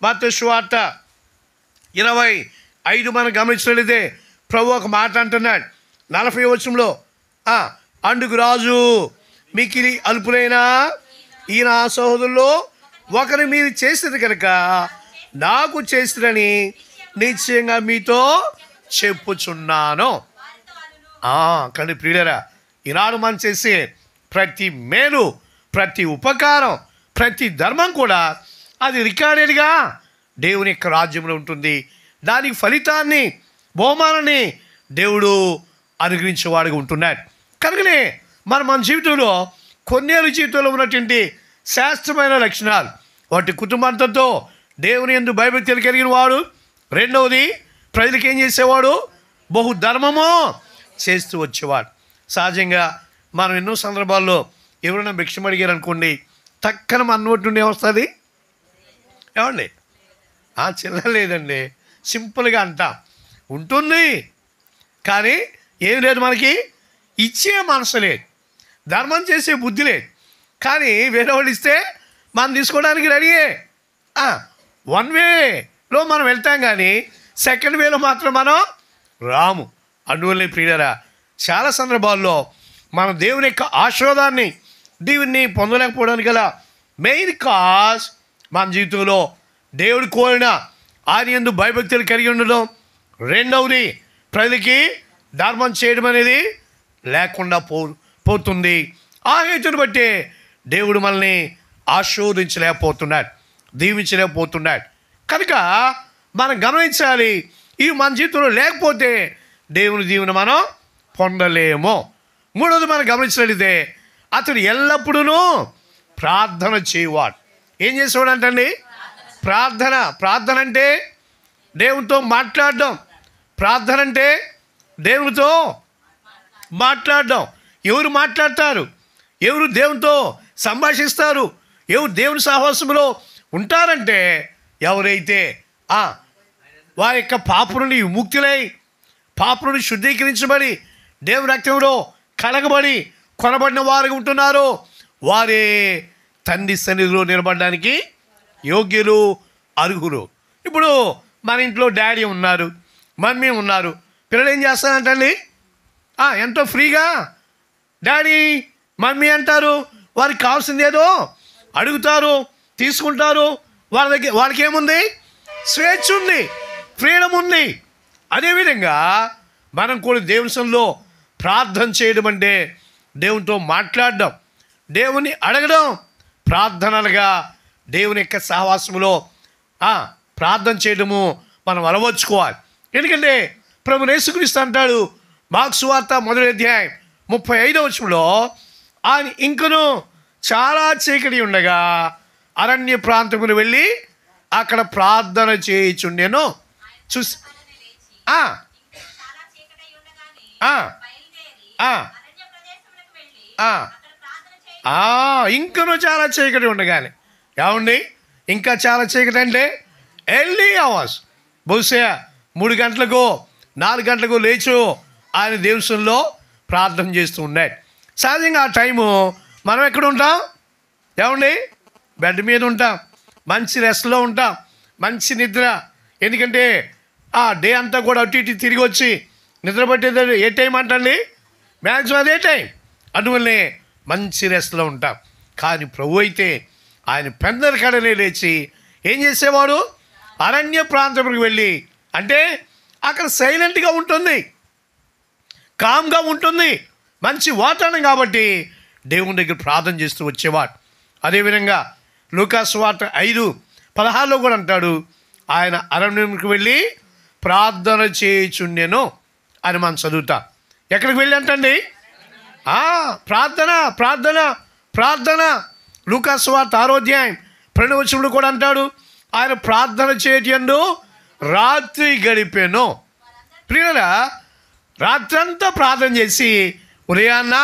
మత్తయి సువార్త 25 మనం గమనించినట్లయితే ప్రభు ఒక మాట అంటున్నాడు 40వ వచనంలో, అందుకు రాజు మిక్కిలి అల్పులైన ఈ నా సహోదరుల్లో ఒకరు మీరు చేసేది కనుక నాకు చేసిరని నిశ్చయంగా మీతో చెప్పుచున్నాను. కానీ ప్రియులారా, ఈనాడు మనం చేసే ప్రతి మేలు, ప్రతి ఉపకారం, ప్రతి ధర్మం కూడా అది రికార్డెడ్గా దేవుని యొక్క రాజ్యంలో ఉంటుంది. దానికి ఫలితాన్ని, బహుమానాన్ని దేవుడు అనుగ్రహించేవాడుగా ఉంటున్నాడు. కనుకనే మన జీవితంలో కొన్నేళ్ళ జీవితంలో ఉన్నటువంటి శాస్త్రమైన లక్షణాలు, వాటి కుటుంబంతో దేవుని యందు భయభక్తులు కలిగిన వాడు. రెండవది, ప్రజలకు ఏం చేసేవాడు, బహు ధర్మము చేస్తూ వచ్చేవాడు. సహజంగా మనం ఎన్నో సందర్భాల్లో ఎవరైనా భిక్షం అడిగారు అనుకోండి, టక్కన మన నోటి నుండి ఏమొస్తుంది, ఏమండి, చిల్లర లేదండి, సింపుల్గా అంటాం, ఉంటుంది. కానీ ఏం లేదు, మనకి ఇచ్చే మనసు లేదు, ధర్మం చేసే బుద్ధి లేదు. కానీ వేరే వాళ్ళు ఇస్తే మనం తీసుకోవడానికి రెడీయే, వన్ వేలో మనం వెళ్తాం. కానీ సెకండ్ వేలో మాత్రం మనం రాము. అందువల్లే ప్రియులారా, చాలా సందర్భాల్లో మనం దేవుని యొక్క ఆశీర్వాదాన్ని దీవుని పొందలేకపోవడానికి గల మెయిన్ కాజ్ మన జీవితంలో దేవుడు కోరిన ఆయన యందు భయభక్తులు కలిగి ఉండడం, రెండవది ప్రజలకి ధర్మం చేయడం అనేది లేకుండా పోతుంది. ఆ హేతుని బట్టి దేవుడు మనల్ని ఆశీర్వదించలేకపోతున్నాడు, దీవించలేకపోతున్నాడు. కనుక మనం గమనించాలి, ఇవి మన జీవితంలో లేకపోతే దేవుని దీవెన మనం పొందలేము. మూడవది మనం గమనించినట్లయితే అతడు ఎల్లప్పుడూ ప్రార్థన చేయవాడు. ఏం చేసేవాడు అంటండి? ప్రార్థన అంటే దేవునితో మాట్లాడడం. ప్రార్థన అంటే దేవునితో మాట్లాడడం. ఎవరు మాట్లాడతారు? ఎవరు దేవునితో సంభాషిస్తారు? ఎవరు దేవుని సహవాసంలో ఉంటారంటే ఎవరైతే వారి యొక్క పాపం నుండి విముక్తులై, పాపం నుండి శుద్ధీకరించబడి, దేవుని రక్తంలో కడగబడి కొనబడిన వారు ఉంటున్నారో వారే తండ్రి సన్నిధిలో నిలబడడానికి యోగ్యులు, అర్హులు. ఇప్పుడు మన ఇంట్లో డాడీ ఉన్నారు, మమ్మీ ఉన్నారు. పిల్లలు ఏం చేస్తారంటండి? ఎంతో ఫ్రీగా డాడీ మమ్మీ అంటారు. వారికి కావాల్సింది ఏదో అడుగుతారు, తీసుకుంటారు. వాళ్ళకి ఏముంది? స్వేచ్ఛ ఉంది, ఫ్రీడమ్ ఉంది. అదేవిధంగా మనం కూడా దేవుని సన్నిధిలో ప్రార్థన చేయడం అంటే దేవునితో మాట్లాడడం, దేవుని అడగడం. ప్రార్థనలుగా దేవుని యొక్క సహవాసములో ప్రార్థన చేయడము మనం అలవర్చుకోవాలి. ఎందుకంటే ప్రభు యేసుక్రీస్తు అంటాడు, మార్కు సువార్త 1వ అధ్యాయం 35వ వచనంలో, ఆయన ఇంకను చాలా చీకటి ఉండగా అరణ్య ప్రాంతమును వెళ్ళి అక్కడ ప్రార్థన చేయుచుండెను. చూసి ఇంకను చాలా చీకటి ఉండగానే. ఏమండి ఇంకా చాలా చీకటి అంటే ఎర్లీ అవర్స్, బహుశా 3 గంటలకు 4 గంటలకు లేచు ఆయన దేవునిలో ప్రార్థన చేస్తూ ఉన్నాడు. సహజంగా ఆ టైము మనం ఎక్కడ ఉంటాం? ఏమండి బెడ్ మీద ఉంటాం, మంచి రెస్ట్లో ఉంటాం, మంచి నిద్ర. ఎందుకంటే డే అంతా కూడా అటు ఇటు తిరిగి వచ్చి నిద్ర పట్టేది ఏ టైం అంటండి? మ్యాక్సిమం అదే టైం. అందువల్లే మంచి రెస్ట్లో ఉంటాం. కానీ ప్రభు అయితే ఆయన పెందల కడనే లేచి ఏం చేసేవాడు? అరణ్య ప్రాంతంకి వెళ్ళి, అంటే అక్కడ సైలెంట్గా ఉంటుంది, కామ్గా ఉంటుంది, మంచి వాతావరణం కాబట్టి దేవుని దగ్గర ప్రార్థన చేస్తూ వచ్చేవాడు. అదేవిధంగా లూకా సువార్త 5:16లో కూడా అంటాడు, ఆయన అరణ్యంకి వెళ్ళి ప్రార్థన చేయుచుండెను అని మనం చదువుతాం. ఎక్కడికి వెళ్ళి అంటండి? ప్రార్థన ప్రార్థన ప్రార్థన. లూకా సువార్త 6వ అధ్యాయం 2వ వచనంలో కూడా అంటాడు, ఆయన ప్రార్థన చేయటందు రాత్రి గడిపాను. ప్రియులారా, రాత్రంతా ప్రార్థన చేసి ఉదయాన్న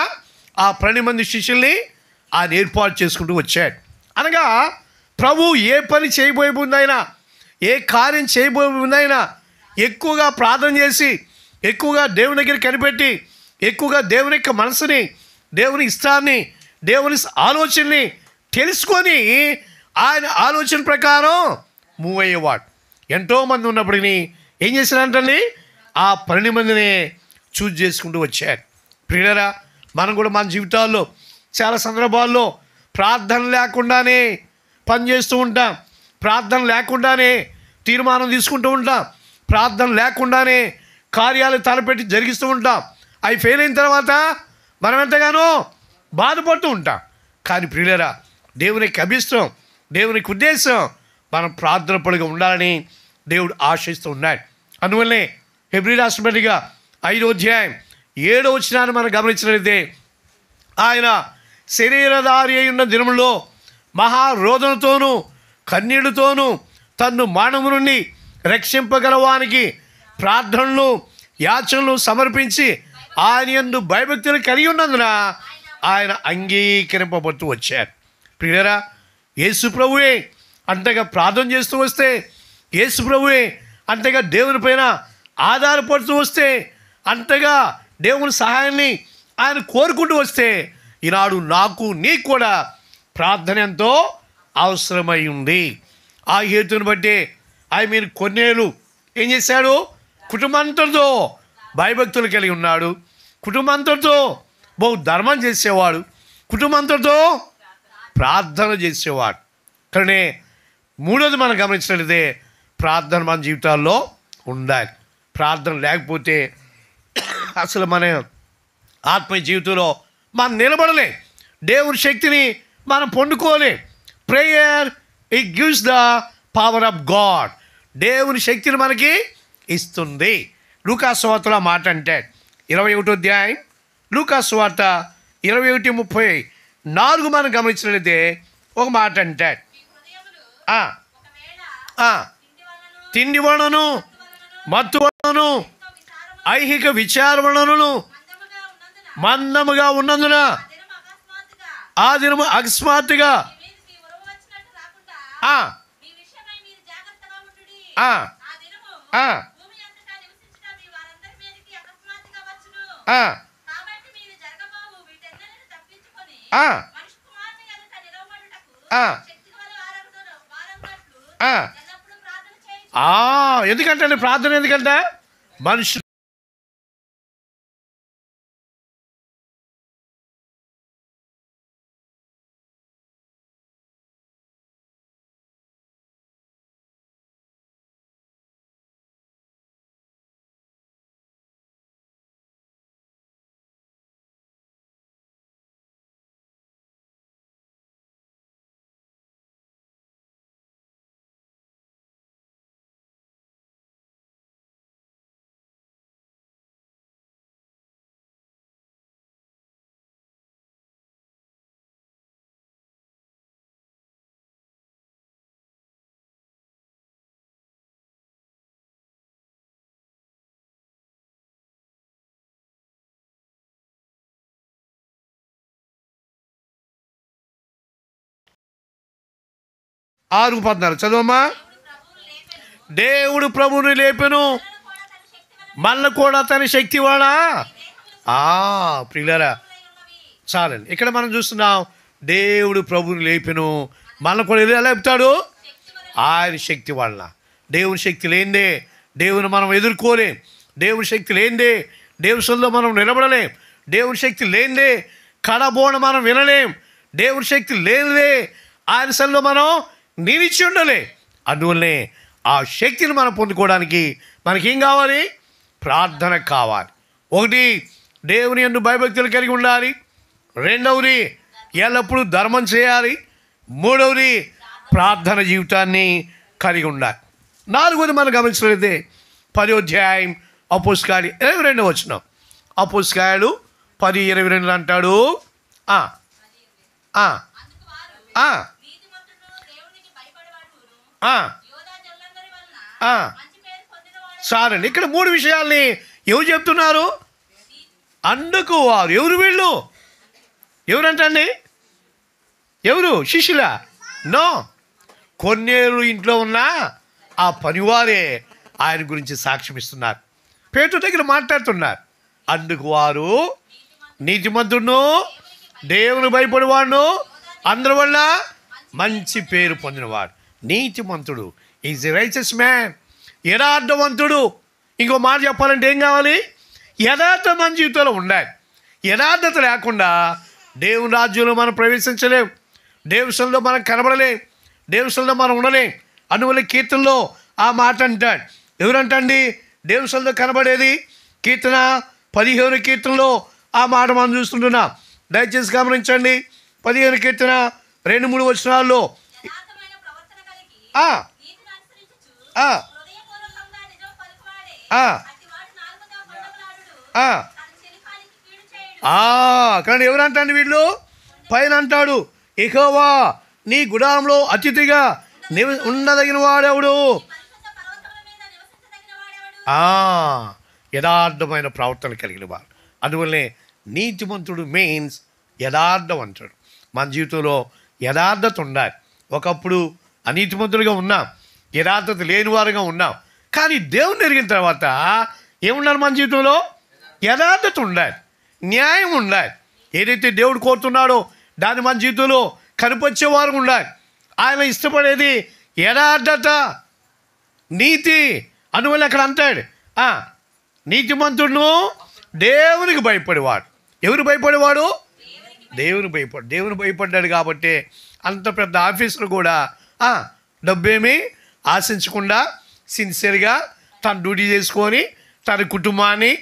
ఆ 12 మంది శిష్యుల్ని ఆయన ఏర్పాటు చేసుకుంటూ వచ్చాడు. అనగా ప్రభు ఏ పని చేయబోయే ముందైనా, ఏ కార్యం చేయబోయే ముందైనా ఎక్కువగా ప్రార్థన చేసి, ఎక్కువగా దేవుని దగ్గర కనిపెట్టి, ఎక్కువగా దేవుని యొక్క మనసుని, దేవుని ఇష్టాన్ని, దేవుని ఆలోచనని తెలుసుకొని ఆయన ఆలోచన ప్రకారం మూవ్ అయ్యేవాడు. ఎంతోమంది ఉన్నప్పటికీ ఏం చేశారంటండి? ఆ 12 మందిని చూజ్ చేసుకుంటూ వచ్చారు. ప్రియులారా, మనం కూడా మన జీవితాల్లో చాలా సందర్భాల్లో ప్రార్థన లేకుండానే పనిచేస్తూ ఉంటాం, ప్రార్థన లేకుండానే తీర్మానం తీసుకుంటూ ఉంటాం, ప్రార్థన లేకుండానే కార్యాలు తలపెట్టి జరిగిస్తూ ఉంటాం. అవి ఫెయిల్ అయిన తర్వాత మనం ఎంతగానో బాధపడుతూ ఉంటాం. కానీ ప్రియులారా, దేవునికి అభిష్టం, దేవునికి ఉద్దేశం మనం ప్రార్థన పడిగా ఉండాలని దేవుడు ఆశిస్తూ ఉన్నాడు. అందువల్లే హెబ్రీ రాష్ట్రపతిగా 5వ అధ్యాయం 7వ వచనాన్ని మనం గమనించినట్లయితే, ఆయన శరీరధారి అయి ఉన్న దినములో మహారోదనతోనూ కన్నీళ్లతోనూ తన్ను మానవు నుండి రక్షింపగలవానికి ప్రార్థనలు యాచనలు సమర్పించి ఆయన యందు భయభక్తులు కలిగి ఉన్నందున ఆయన అంగీకరింపబడుతూ వచ్చారు. ప్రియులారా, యేసు ప్రభువే అంతగా ప్రార్థన చేస్తూ వస్తే, యేసు ప్రభువే అంతగా దేవుని పైన ఆధారపడుతూ వస్తే, అంతగా దేవుని సహాయాన్ని ఆయన కోరుకుంటూ వస్తే, ఈనాడు నాకు నీకు కూడా ప్రార్థన ఎంతో అవసరమై ఉంది. ఆ హేతుని బట్టి కొన్నేళ్ళు ఏం చేశాడు? కుటుంబంతో భయభక్తులు కలిగి ఉన్నాడు, కుటుంబంతో బహు ధర్మం చేసేవాడు, కుటుంబంతో ప్రార్థన చేసేవాడు. కానీ మూడోది మనం గమనించినట్లయితే ప్రార్థన మన జీవితాల్లో ఉండాలి. ప్రార్థన లేకపోతే అసలు మన ఆత్మీయ జీవితంలో మనం నిలబడలే, దేవుని శక్తిని మనం పొందుకోలే. Prayer it gives the power of God. దేవుని శక్తిని మనకి ఇస్తుంది. లూకాసు వార్తలో మాట అంటే 21వ అధ్యాయం, లూకాసు వార్త 21:34 మనం గమనించినట్లయితే ఒక మాట అంటే తిండి వలనను మత్తు వలనను ఐహిక విచార వలనను మందముగా ఉన్నందున ఆ దినము అకస్మాత్తుగా ఎందుకంటే ప్రార్థన ఎందుకంటే మనుషులు ఆరు 14 చదవమ్మా. దేవుడు ప్రభువుని లేపెను, మళ్ళీ కూడా తన శక్తి వలన. ప్రియులారా చాలండి, ఇక్కడ మనం చూస్తున్నాం దేవుడు ప్రభువుని లేపెను, మళ్ళీ కూడా ఎలా లేపుతాడు? ఆయన శక్తి వలన. దేవుని శక్తి లేనిదే దేవుని మనం ఎదుర్కోలేం, దేవుని శక్తి లేనిదే దేవునిలో మనం నిలబడలేం, దేవుని శక్తి లేనిదే కడబోన మనం వినలేం, దేవుని శక్తి లేనిదే ఆయన సన్నిధిలో మనం నిలిచి ఉండలే. అందువల్లనే ఆ శక్తిని మనం పొందుకోవడానికి మనకేం కావాలి? ప్రార్థన కావాలి. ఒకటి, దేవుని యందు భయభక్తులు కలిగి ఉండాలి. రెండవది, ఎల్లప్పుడూ ధర్మం చేయాలి. మూడవది, ప్రార్థన జీవితాన్ని కలిగి ఉండాలి. నాలుగవది మనం గమనించినట్లయితే 10వ అధ్యాయం అపోస్తలుల 22వ వచనం. అపోస్తలులు 10:22 అంటాడు, చాలండి. ఇక్కడ 3 విషయాల్ని ఎవరు చెప్తున్నారు? అందుకు వారు. ఎవరు వీళ్ళు? ఎవరంటండి? ఎవరు? శిష్యులా? నో, కొన్నేళ్ళు ఇంట్లో ఉన్న ఆ పనివారే ఆయన గురించి సాక్ష్యం ఇస్తున్నారు. పేతురు దగ్గర మాట్లాడుతున్నారు. అందుకు వారు నీతిమంతుడును దేవుని భయపడేవాడును అందరి వల్ల మంచి పేరు పొందినవాడు. నీతిమంతుడు ఈజ్ ఎ రైచస్ మ్యాన్, యథార్థవంతుడు. ఇంకో మాట చెప్పాలంటే ఏం కావాలి? యథార్థం మన జీవితంలో ఉండాలి. యథార్థత లేకుండా దేవుని రాజ్యంలో మనం ప్రవేశించలేం, దేవునిలో మనం కనబడలేం, దేవునిలో మనం ఉండలేం. అందువల్ల కీర్తనలో ఆ మాట అంటాడు. ఎవరంటండి దేవునిలో కనబడేది? కీర్తన 15 కీర్తనలో ఆ మాట మనం చూస్తుంటున్నాం. దయచేసి గమనించండి. 15 కీర్తన 2-3 వచనాల్లో కానీ ఎవరంటండి వీళ్ళు? పైన అంటాడు, యెహోవా నీ గుడారంలో అతిథిగా ఉండదగిన వాడెవడు? యథార్థమైన ప్రవర్తన కలిగిన వాడు. అందువల్లే నీతిమంతుడు మీన్స్ యథార్థవంతుడు. మన జీవితంలో యథార్థత ఉండాలి. ఒకప్పుడు అనీతిమంతులుగా ఉన్నాం, యథార్థత లేని వారుగా ఉన్నాం. కానీ దేవుని ఎరిగిన తర్వాత ఏముండాలి? మన జీవితంలో యథార్థత ఉండాలి, న్యాయం ఉండాలి. ఏదైతే దేవుడు కోరుతున్నాడో దాన్ని మన జీవితంలో కనిపించేవారు ఉండాలి. ఆయన ఇష్టపడేది యథార్థత, నీతి, అందువల్ల అక్కడ అంటాడు నీతిమంతుడును దేవునికి భయపడేవాడు. ఎవరు భయపడేవాడు? దేవుని భయపడ్డాడు కాబట్టి అంత పెద్ద ఆఫీసర్ కూడా డబ్బేమీ ఆశించకుండా సిన్సియర్గా తన డ్యూటీ చేసుకొని తన కుటుంబాన్ని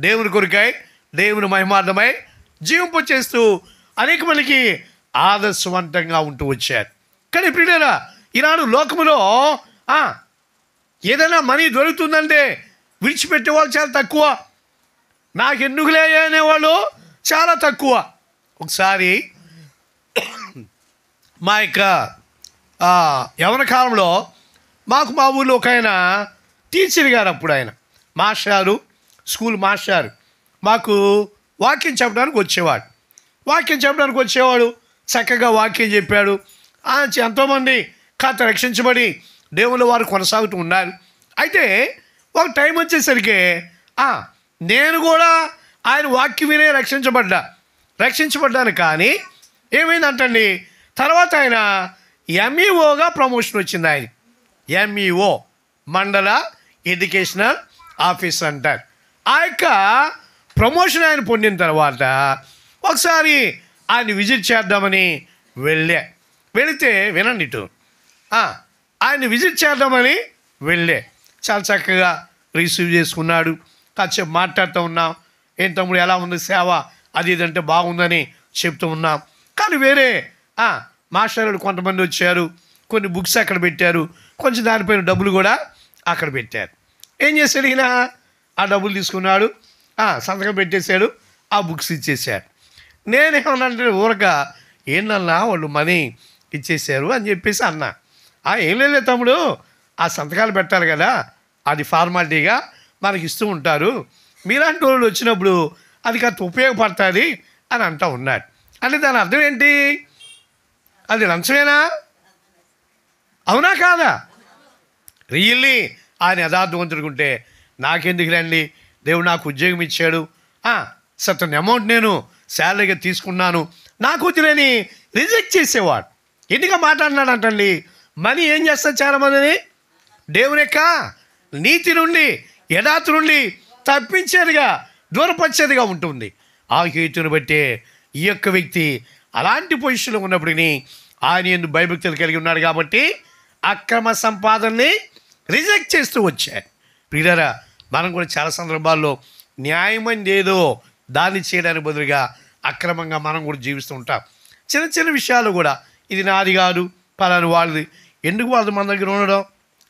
దేవుని కొరకై దేవుని మహిమార్థమై జీవింప చేస్తూ అనేక మందికి ఆదర్శవంతంగా ఉంటూ వచ్చారు. కానీ ప్రియులారా, ఈనాడు లోకములో ఏదైనా మనీ దొరుకుతుందంటే విడిచిపెట్టేవాళ్ళు చాలా తక్కువ, నాకెందుకులే అనేవాళ్ళు చాలా తక్కువ. ఒకసారి మా యొక్క యవన కాలంలో మా ఊళ్ళో ఒక ఆయన టీచర్ గారు, అప్పుడు ఆయన మాస్టారు, స్కూల్ మాస్టారు, మాకు వాక్యం చెప్పడానికి వచ్చేవాడు. చక్కగా వాక్యం చెప్పాడు. ఎంతోమంది కథ రక్షించబడి దేవుళ్ళ వారు కొనసాగుతూ ఉన్నారు. అయితే ఒక టైం వచ్చేసరికి నేను కూడా ఆయన వాక్యం వినే రక్షించబడ్డాను. కానీ ఏమైందంటండి, తర్వాత ఆయన ఎంఈఓగా ప్రమోషన్ వచ్చింది. ఆయన ఎంఈఓ, మండల ఎడ్యుకేషనల్ ఆఫీసర్ అంటారు. ఆ యొక్క ప్రమోషన్ ఆయన పొందిన తర్వాత ఒకసారి ఆయన విజిట్ చేద్దామని వెళితే వినండి ఇటు, ఆయన విజిట్ చేద్దామని చాలా చక్కగా రిసీవ్ చేసుకున్నాడు. కాసేపు మాట్లాడుతూ ఉన్నాం, ఏం తమ్ముడు ఎలా ఉంది సేవ, అది ఇదంటే బాగుందని చెప్తూ ఉన్నాం. కానీ వేరే మాస్టర్లు కొంతమంది వచ్చారు, కొన్ని బుక్స్ అక్కడ పెట్టారు, కొంచెం దానిపైన డబ్బులు కూడా అక్కడ పెట్టారు. ఏం చేశాడు ఈయన, ఆ డబ్బులు తీసుకున్నాడు, సంతకం పెట్టేశాడు, ఆ బుక్స్ ఇచ్చేసాడు. నేనేమన్నా ఊరక ఏంటన్నా వాళ్ళు మనీ ఇచ్చేసారు అని చెప్పేసి అన్నా. ఏం లేదు తమ్ముడు, ఆ సంతకాలు పెట్టాలి కదా, అది ఫార్మాలిటీగా మనకి ఇస్తూ ఉంటారు, మీలాంటి వాళ్ళు వచ్చినప్పుడు అది కాస్త ఉపయోగపడుతుంది అని అంటూ ఉన్నాడు. అంటే దాని అర్థం ఏంటి, అది లంచమేనా? అవునా కాదా? రియల్లీ ఆయన యథార్థవంతుడుకుంటే నాకెందుకు రండి, దేవుడు నాకు ఉద్యోగం ఇచ్చాడు, సర్టన్ అమౌంట్ నేను శాలరీగా తీసుకున్నాను, నాకు వద్దులేని రిజెక్ట్ చేసేవాడు. ఎందుకు మాట్లాడినాడు అంటండి, మనీ ఏం చేస్తారు చాలామందిని, దేవుని యొక్క నీతి నుండి యథార్థ నుండి తప్పించేదిగా దూరపరిచేదిగా ఉంటుంది. ఆ హేతుని బట్టే ఈ యొక్క వ్యక్తి అలాంటి పొజిషన్లో ఉన్నప్పటికీ ఆయన ఎందుకు భయభక్తులు కలిగి ఉన్నాడు కాబట్టి అక్రమ సంపాదనని రిజెక్ట్ చేస్తూ వచ్చారు. ప్రియులారా, మనం కూడా చాలా సందర్భాల్లో న్యాయమైనది ఏదో దాన్ని చేయడానికి బదులుగా అక్రమంగా మనం కూడా జీవిస్తూ ఉంటాం. చిన్న చిన్న విషయాలు కూడా ఇది నాది కాదు, పలాని వాళ్ళది, ఎందుకు వాళ్ళది మన దగ్గర ఉండడం,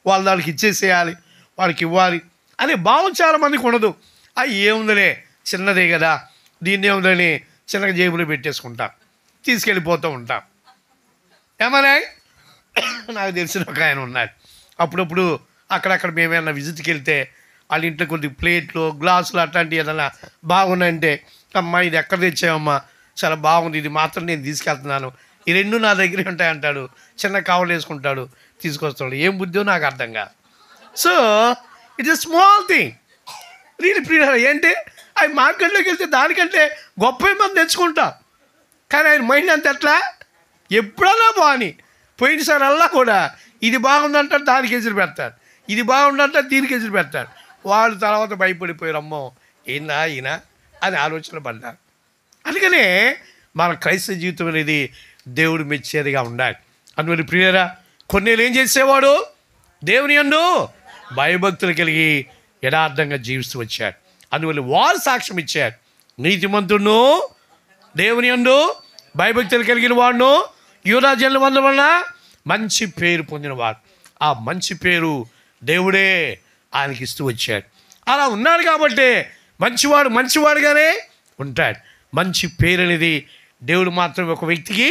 వాళ్ళకి ఇచ్చేసేయాలి, వాళ్ళకి ఇవ్వాలి అనే భావం చాలామందికి ఉండదు. ఏముందలే చిన్నదే కదా, దీన్ని ఏముందని చిన్నగా జేబులో పెట్టేసుకుంటాం, తీసుకెళ్ళిపోతూ ఉంటాం. ఏమన్నా నాకు తెలిసిన ఒక ఆయన ఉన్నాడు, అప్పుడప్పుడు అక్కడక్కడ మేమేమన్నా విజిట్కి వెళ్తే వాళ్ళ ఇంట్లో కొద్ది ప్లేట్లు గ్లాసులు అట్లాంటివి ఏదైనా బాగున్నాయంటే, అమ్మా ఇది ఎక్కడ తెచ్చావమ్మా, చాలా బాగుంది, ఇది మాత్రం నేను తీసుకెళ్తున్నాను, ఈ రెండు నా దగ్గరే ఉంటాయంటాడు. చిన్న కవర్లు వేసుకుంటాడు, తీసుకొస్తాడు. ఏం బుద్ధో నాకు అర్థం కాదు. So it's a small thing real. ప్రియులారా, ఏంటి అవి మార్కెట్లోకి వెళ్తే దానికంటే గొప్ప మంది తెచ్చుకుంటాం, కానీ ఆయన మైండ్ అంత ఎట్లా, ఎప్పుడన్నా బాని పోయినసారి అల్లా కూడా ఇది బాగుందంటారు, దానికి ఎదురు పెడతారు, ఇది బాగుందంటారు, దీనికి ఎదురు పెడతారు. వాళ్ళు తర్వాత భయపడిపోయారు, అమ్మో ఏందా ఈయన అని ఆలోచన పడ్డారు. అందుకనే మన క్రైస్తవ జీవితం అనేది దేవుడు మెచ్చేదిగా ఉండాలి. అందువల్ల ప్రియులారా, కొన్నేళ్ళు ఏం చేసేవాడు, దేవుని యందు భయభక్తులు కలిగి యథార్థంగా జీవిస్తూ వచ్చాడు. అందువల్ల వారు సాక్ష్యం ఇచ్చారు, నీతిమంతుడును దేవుని యందు భయభక్తులు కలిగిన వాడును యూదా జనుల వల్ల మంచి పేరు పొందినవాడు. ఆ మంచి పేరు దేవుడే ఆయనకి ఇస్తూ వచ్చాడు. అలా ఉన్నాడు కాబట్టి మంచివాడుగానే ఉంటాడు. మంచి పేరు అనేది దేవుడు మాత్రం ఒక వ్యక్తికి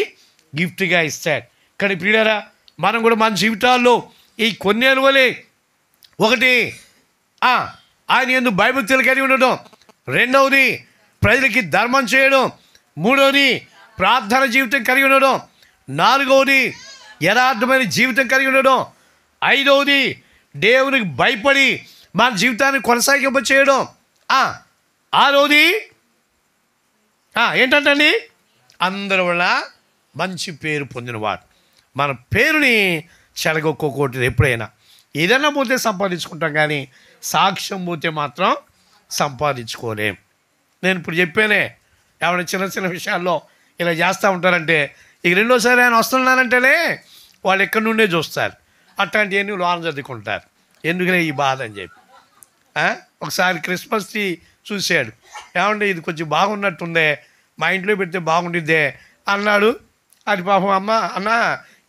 గిఫ్ట్గా ఇస్తాడు. కానీ ప్రియులారా, మనం కూడా మన జీవితాల్లో ఈ కొన్నేళ్ళ వలె ఒకటి ఆయన యందు భయభక్తులు కలిగి ఉండడం, రెండవది ప్రజలకి ధర్మం చేయడం, మూడవది ప్రార్థన జీవితం కలిగి ఉండడం, నాలుగవది యథార్థమైన జీవితం కలిగి ఉండడం, ఐదవది దేవునికి భయపడి మన జీవితాన్ని కొనసాగింప చేయడం, ఆరవది ఏంటంటండి అందరి వల్ల మంచి పేరు పొందినవాడు. మన పేరుని చెడగొక్కోకూడదు ఎప్పుడైనా. ఏదైనా పోతే సంపాదించుకుంటాం, కానీ సాక్ష్యం పోతే మాత్రం సంపాదించుకోలేం. నేను ఇప్పుడు చెప్పానే, ఎవరైనా చిన్న చిన్న విషయాల్లో ఇలా చేస్తూ ఉంటారంటే ఇక రెండోసారి ఆయన వస్తున్నానంటేనే వాళ్ళు ఎక్కడి నుండే చూస్తారు, అట్లాంటివన్నీ లోన చదువుకుంటారు. ఎందుకనే ఈ బాధ అని చెప్పి. ఒకసారి క్రిస్మస్ ట్రీ చూశాడు, ఏమంటే ఇది కొంచెం బాగున్నట్టుందే, మా ఇంట్లో పెడితే బాగుండిద్దే అన్నాడు. అది పాపం అమ్మ అన్న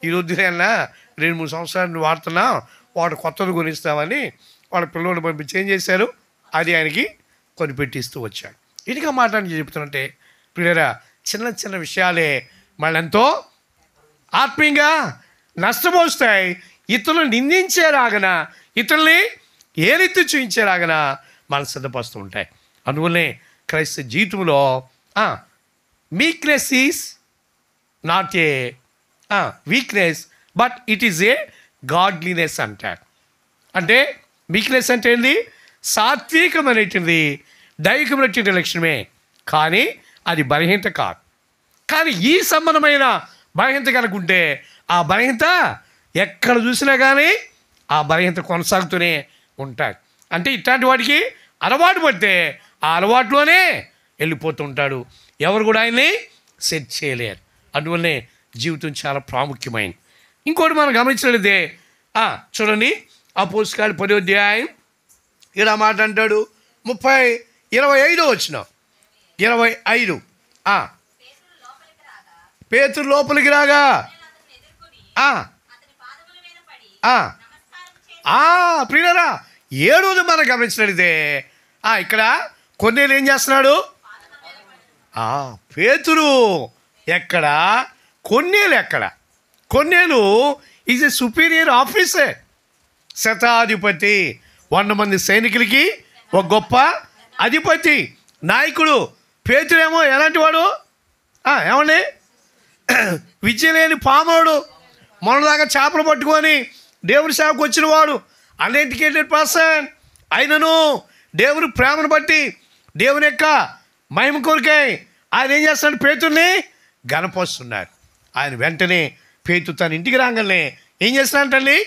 ఈ వద్దులే అన్న, 2-3 సంవత్సరాలు నువ్వు వాడుతున్నావు, వాడు కొత్తది కొనిస్తామని వాళ్ళ పిల్లల్ని పంపించి ఏం చేశారు, అది ఆయనకి కొనిపెట్టిస్తూ వచ్చాడు. ఇదిగా మాట్లాడి చెప్తున్నట్టే పిల్లరా, చిన్న చిన్న విషయాలే మళ్ళీ ఎంతో ఆత్మీయంగా నష్టపోస్తాయి. ఇతరులను నిందించేలాగన, ఇతరుల్ని ఏరెత్తి చూపించేలాగన మన సిద్ధపరుస్తూ ఉంటాయి. అందువల్లే క్రైస్తవ జీవితంలో meekness is not a weakness, but it is a godliness అంటారు. అంటే వీక్నెస్ అంటే ఏంది, సాత్వికం అనేటిది దైవికమైనటువంటి లక్షణమే, కానీ అది బలహీనత కాదు. కానీ ఈ సంబంధమైన బలహీనత కనుకుంటే ఆ బలహీనత ఎక్కడ చూసినా కానీ ఆ బలహీనత కొనసాగుతూనే ఉంటాయి. అంటే ఇట్లాంటి వాటికి అలవాటు పడితే ఆ అలవాటులోనే వెళ్ళిపోతుంటాడు, ఎవరు కూడా ఆయన్ని సెట్ చేయలేరు. అందువల్లనే జీవితం చాలా ప్రాముఖ్యమైనది. ఇంకోటి మనం గమనించినట్లయితే చూడండి, అపోస్తలుల 10వ అధ్యాయం ఇలా మాట అంటాడు, 25వ వచనం. 25 పేతురు లోపలికి రాగా ప్రియులారా, 7వ మనం గమనించినట్లయితే ఇక్కడ కొన్నేళ్ళు ఏం చేస్తున్నాడు, పేతురు ఎక్కడ, కొన్నేళ్ళు ఎక్కడ. కొన్నేళ్ళు ఈజ్ ఎ సుపీరియర్ ఆఫీసర్, శతాధిపతి, 100 మంది సైనికులకి ఒక గొప్ప అధిపతి, నాయకుడు. పేతురేమో ఎలాంటి వాడు, ఏమండి, విద్య లేని పామరుడు, మొన్నదాకా చేపలు పట్టుకొని దేవుని సేవకు వచ్చిన వాడు, అన్ఎడ్యుకేటెడ్ పర్సన్. ఆయనను దేవుని ప్రేమను బట్టి దేవుని యొక్క మహిమ కొరకై ఆయన ఏం చేస్తున్నాడు, పేతుర్ని గనపరుస్తున్నాడు. ఆయన వెంటనే పేతురు తన ఇంటికి రాగానే ఏం చేస్తున్నాడంటండి,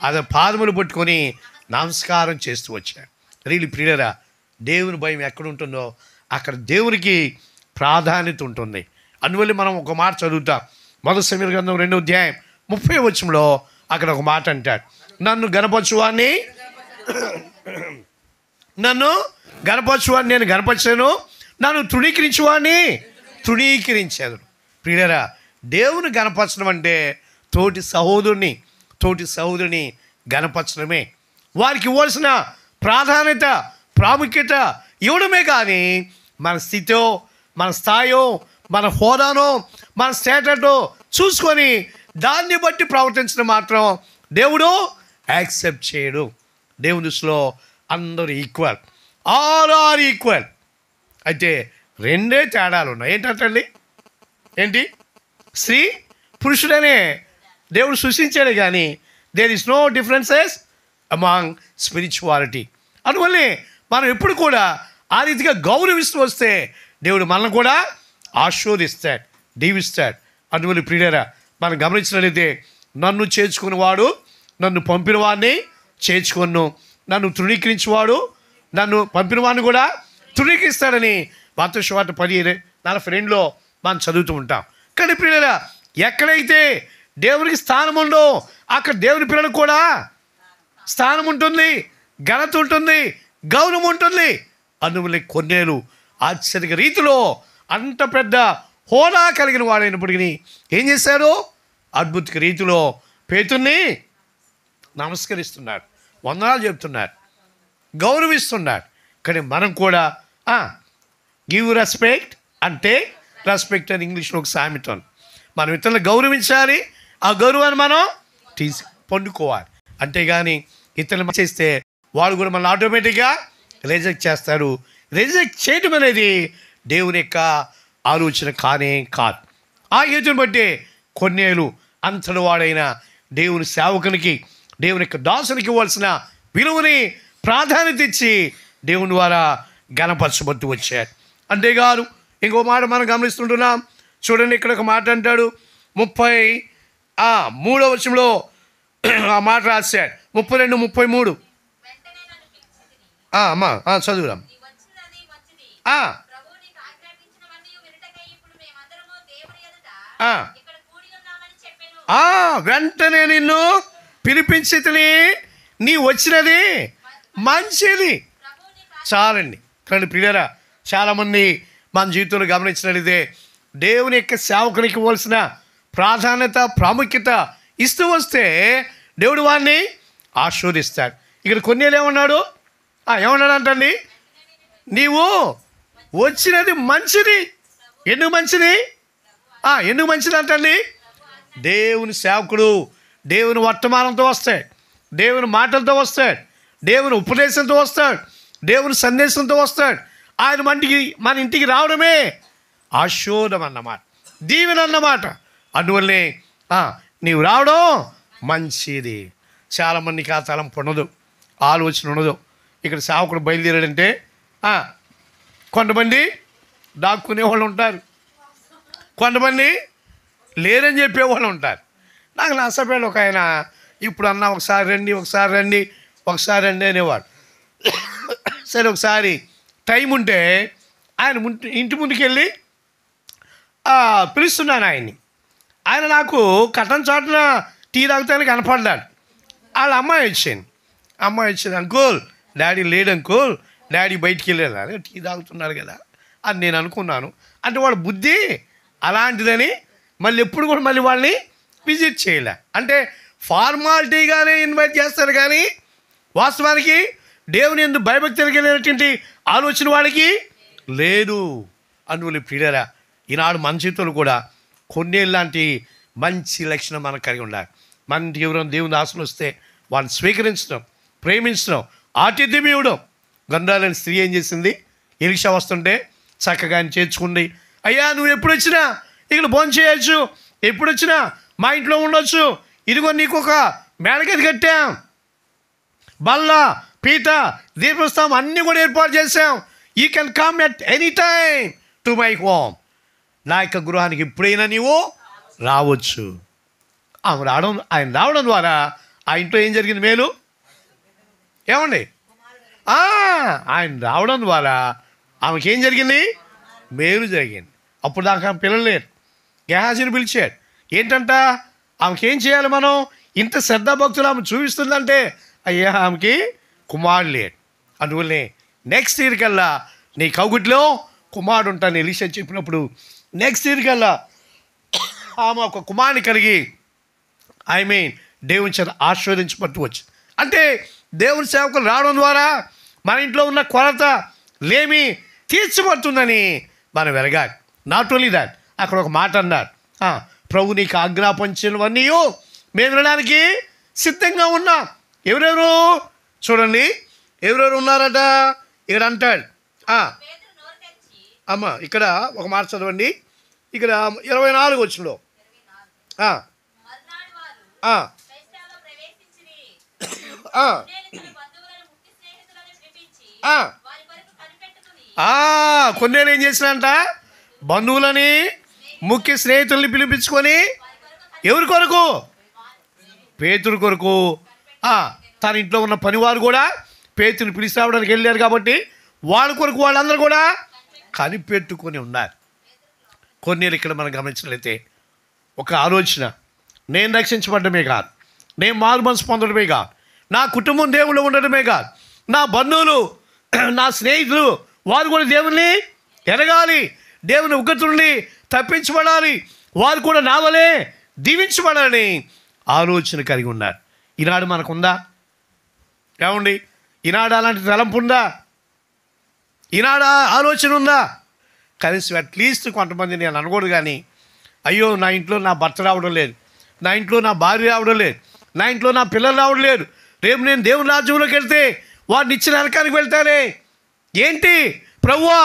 అతని పాదములు పట్టుకొని నమస్కారం చేస్తూ వచ్చాడు. రియల్లీ ప్రియులారా, దేవుని భయం ఎక్కడ ఉంటుందో అక్కడ దేవునికి ప్రాధాన్యత ఉంటుంది. అందువల్ల మనం ఒక మాట చదువుతాం, 1 సమూయేలు గ్రంథం 2వ అధ్యాయం 30వ వచనంలో అక్కడ ఒక మాట అంటాడు, నన్ను గనపరచువాన్ని నేను గనపరిచాను, నన్ను తృణీకరించువాన్ని తృణీకరించాను. ప్రియులారా, దేవుని గనపరచడం అంటే తోటి సహోదరుని గనపరచడమే, వారికి ఇవ్వాల్సిన ప్రాధాన్యత ప్రాముఖ్యత ఇవ్వడమే. కానీ మన స్థితో, మన స్థాయో, మన హోదానో, మన స్టేటటో చూసుకొని దాన్ని బట్టి ప్రవర్తించడం మాత్రం దేవుడు యాక్సెప్ట్ చేయడు. దేవుని దృష్టిలో అందరూ ఈక్వల్, ఆల్ ఆర్ ఈక్వల్. అయితే 2 తేడాలు ఉన్నాయి. ఏంటంటండి, ఏంటి, స్త్రీ పురుషుడనే దేవుడు సృష్టించాడు, కానీ there is no differences among spirituality. అందువల్లే మనం ఎప్పుడు కూడా ఆ రీతిగా గౌరవిస్తూ వస్తే దేవుడు మనల్ని కూడా ఆశీర్వదిస్తాడు, దీవిస్తాడు. అందువల్ల ప్రియులారా, మనం గమనించినట్లయితే నన్ను చేర్చుకునేవాడు నన్ను పంపిన వాడిని చేర్చుకొను, నన్ను తృణీకరించేవాడు నన్ను పంపిన వాడిని కూడా తృణీకరిస్తాడని మత్తయి సువార్త 10:42లో మనం చదువుతూ ఉంటాం. కానీ ప్రియులారా, ఎక్కడైతే దేవునికి స్థానం ఉందో అక్కడ దేవుని పిల్లలకు కూడా స్థానం ఉంటుంది, ఘనత ఉంటుంది, గౌరవం ఉంటుంది. అందువల్ల కొన్నేళ్ళు ఆశ్చర్య రీతిలో అంత పెద్ద హోదా కలిగిన వాడైనప్పటికీ ఏం చేశారు, అద్భుత రీతిలో పేతుర్ని నమస్కరిస్తున్నాడు, వందనాలు చెప్తున్నాడు, గౌరవిస్తున్నాడు. కానీ మనం కూడా గివ్ రెస్పెక్ట్ అంటే రెస్పెక్ట్ అని ఇంగ్లీష్లో ఒక సామెత. మనం ఇతరులను గౌరవించాలి, ఆ గౌరవాన్ని మనం పొందుకోవాలి. అంతేగాని ఇతరులు చేస్తే వాళ్ళు కూడా మనం ఆటోమేటిక్గా రిజెక్ట్ చేస్తారు. రిజెక్ట్ చేయడం అనేది దేవుని యొక్క ఆలోచన కానే కాదు. ఆ హేతుని బట్టి కొన్నేళ్ళు అంతటి వాడైన దేవుని సేవకునికి, దేవుని యొక్క దాసునికి ఇవ్వాల్సిన విలువని ప్రాధాన్యత ఇచ్చి దేవుని ద్వారా ఘనపరచబడుతూ వచ్చారు. అంతేకాదు ఇంకో మాట మనం గమనిస్తుంటున్నాం. చూడండి, ఇక్కడ ఒక మాట అంటాడు 33వ వచనంలో, ఆ మాట రాశాడు 32, 33. అమ్మా చదువురాం. వెంటనే నిన్ను పిలిపించితిని, నీ వచ్చినది మంచిది. చాలండి. కానీ ప్రియులారా, చాలామంది మన జీవితంలో గమనించినట్లయితే దేవుని యొక్క సేవకునికి ఇవ్వాల్సిన ప్రాధాన్యత, ప్రాముఖ్యత ఇస్తూ వస్తే దేవుడు వారిని ఆశీర్వదిస్తాడు. ఇక్కడ కొన్నేళ్ళు ఏమన్నాడు అంటండి, నీవు వచ్చినది మంచిది. ఎందుకు మంచిది? ఎందుకు మంచిది అంటండి? దేవుని సేవకుడు దేవుని వర్తమానంతో వస్తాడు, దేవుని మాటలతో వస్తాడు, దేవుని ఉపదేశంతో వస్తాడు, దేవుని సందేశంతో వస్తాడు. ఆయన మన ఇంటికి రావడమే ఆశీర్వాదం అన్నమాట, దీవెన అన్నమాట. అందువల్లే నీవు రావడం మంచిది. చాలామందికి ఆ తలంపు ఉండదు, ఆలోచన ఉండదు. ఇక్కడ సేవకుడు బయలుదేరాడంటే కొంతమంది దాక్కునే వాళ్ళు ఉంటారు, కొంతమంది లేరని చెప్పేవాళ్ళు ఉంటారు. నాకు నష్టపేట ఒక ఆయన ఇప్పుడు అన్న ఒకసారి రండి అనేవాడు. సరే ఒకసారి టైం ఉంటే ఆయన ఇంటి ముందుకు వెళ్ళి పిలుస్తున్నాను ఆయన్ని. ఆయన నాకు కటన్ చాటున టీ తాగుతాను కనపడ్డాడు. వాళ్ళ అమ్మాయి వచ్చింది, అంకుల్ డాడీ లేడు అంకుల్, డాడీ బయటికి వెళ్ళారు, టీ తాగుతున్నారు కదా అని నేను అనుకున్నాను. అంటే వాడు బుద్ధి అలాంటిదని మళ్ళీ ఎప్పుడు కూడా మళ్ళీ వాళ్ళని విజిట్ చేయలే. అంటే ఫార్మాలిటీగానే ఇన్వైట్ చేస్తారు, కానీ వాస్తవానికి దేవుని యందు భయభక్తి కలిగినటువంటి ఆలోచన వాడికి లేదు. అందువల్ల ప్రియులారా, ఈనాడు మన జీవితంలో కూడా కొన్నేళ్ళంటి మంచి లక్షణం మనకు కలిగి ఉండాలి. మన ఇంటికి ఎవరైనా దేవుని ఆశలు వస్తే వాళ్ళని స్వీకరించడం, ప్రేమించడం, ఆతిథ్యం ఇవ్వడం. గంధాలని స్త్రీ ఏం చేసింది? ఎలీషా వస్తుంటే చక్కగా ఆయన చేర్చుకుంది. అయ్యా నువ్వు ఎప్పుడు వచ్చినా ఇక్కడ భోజనం చేయొచ్చు, ఎప్పుడు వచ్చినా మా ఇంట్లో ఉండొచ్చు, ఇదిగో నీకు ఒక మేడగది కట్టాం, బల్ల, పీట, దీపస్తంభం అన్నీ కూడా ఏర్పాటు చేసాం. You can come at any time to my home. నా యొక్క గృహానికి ఎప్పుడైనా నీవు రావచ్చు. ఆయన రావడం ద్వారా ఆ ఇంట్లో ఏం జరిగింది? మేలు. ఏమండి? ఆయన రావడం ద్వారా ఆమెకేం జరిగింది? మేలు జరిగింది. అప్పుడు దాకా పిల్లలు లేరు. గేహాజీని పిలిచాడు. ఏంటంట? ఆమెకేం చేయాలి మనం? ఇంత శ్రద్ధాభక్తులు ఆమె చూపిస్తుందంటే అయ్యా ఆమెకి కుమారుడు లేడు. అందువల్లే నెక్స్ట్ ఇయర్ కల్లా నీ కౌగుట్లో కుమారుడు ఉంటాను ఎలీషా చెప్పినప్పుడు నెక్స్ట్ ఇయర్ కల్లా ఆమె ఒక కుమారుని కలిగి దేవుని చేత ఆశీర్వదించబట్టు వచ్చి. అంటే దేవుని సేవకులు రావడం ద్వారా మన ఇంట్లో ఉన్న కొరత లేమి తీర్చబడుతుందని మనం వెలగాలి. నాట్ ఓన్లీ దాట్, అక్కడ ఒక మాట అన్నారు, ప్రభు నీకు ఆజ్ఞాపించినవన్నీ మేము వినడానికి సిద్ధంగా ఉన్నాం. ఎవరెవరు చూడండి, ఎవరెవరు ఉన్నారట ఇక్కడ అంటాడు. అమ్మ ఇక్కడ ఒక మాట చదవండి, ఇక్కడ 24 వచనంలో కొన్నేళ్ళు ఏం చేసినంట? బంధువులని, ముఖ్య స్నేహితుల్ని పిలిపించుకొని ఎవరి కొరకు? పేతురు కొరకు. తన ఇంట్లో ఉన్న పనివారు కూడా పేతుని పిలిచి రావడానికి వెళ్ళారు కాబట్టి వాళ్ళ కొరకు వాళ్ళందరూ కూడా కనిపెట్టుకొని ఉన్నారు. కొన్నేళ్ళు ఇక్కడ మనం గమనించినట్లయితే ఒక ఆలోచన, నేను రక్షించబడమే కాదు, నేను మారు మనసు పొందడమే కాదు, నా కుటుంబం దేవుళ్ళు ఉండడమే కాదు, నా బంధువులు, నా స్నేహితులు వారు కూడా దేవుణ్ణి ఎరగాలి, దేవుని ఉగ్రత నుండి తప్పించబడాలి, వారు కూడా నా వలే దీవించబడాలని ఆలోచన కలిగి ఉన్నారు. ఈనాడు మనకుందా? ఏమండి, ఈనాడు అలాంటి తలంపు ఉందా? ఈనాడు ఆలోచన ఉందా? కనీసం అట్లీస్ట్ కొంతమంది నేను అనకూడదు కానీ, అయ్యో నా ఇంట్లో నా భర్త రావడం లేదు, నా ఇంట్లో నా భార్య రావడం లేదు, నా ఇంట్లో నా పిల్లలు రావడం లేదు, రేపు నేను దేవుని రాజ్యంలోకి వెళ్తే వాడిని ఇచ్చిన నరకానికి వెళ్తానే. ఏంటి ప్రభువా,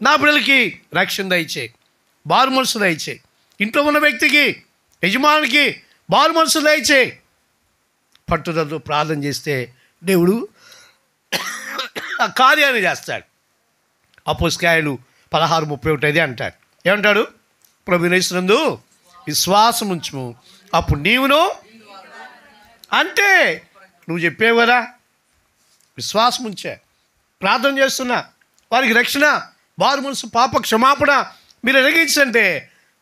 నా పిల్లలకి రక్షణ దయచేయి, బారు మనసు దయచేయి, ఇంట్లో ఉన్న వ్యక్తికి, యజమానికి బారు మనసు దయచేయి. పట్టుదలతో ప్రార్థన చేస్తే దేవుడు ఆ కార్యాన్ని చేస్తాడు. అపోస్తలులు 16:31 అంటాడు. ఏమంటాడు? ప్రభువునందు విశ్వాసం ఉంచుము, అప్పుడు నీవును అంటే నువ్వు చెప్పేవు కదా, విశ్వాసం ఉంచే ప్రార్థన చేస్తున్నా, వారికి రక్షణ, వారి మనసు పాప క్షమాపణ మీరు ఎరిగించంటే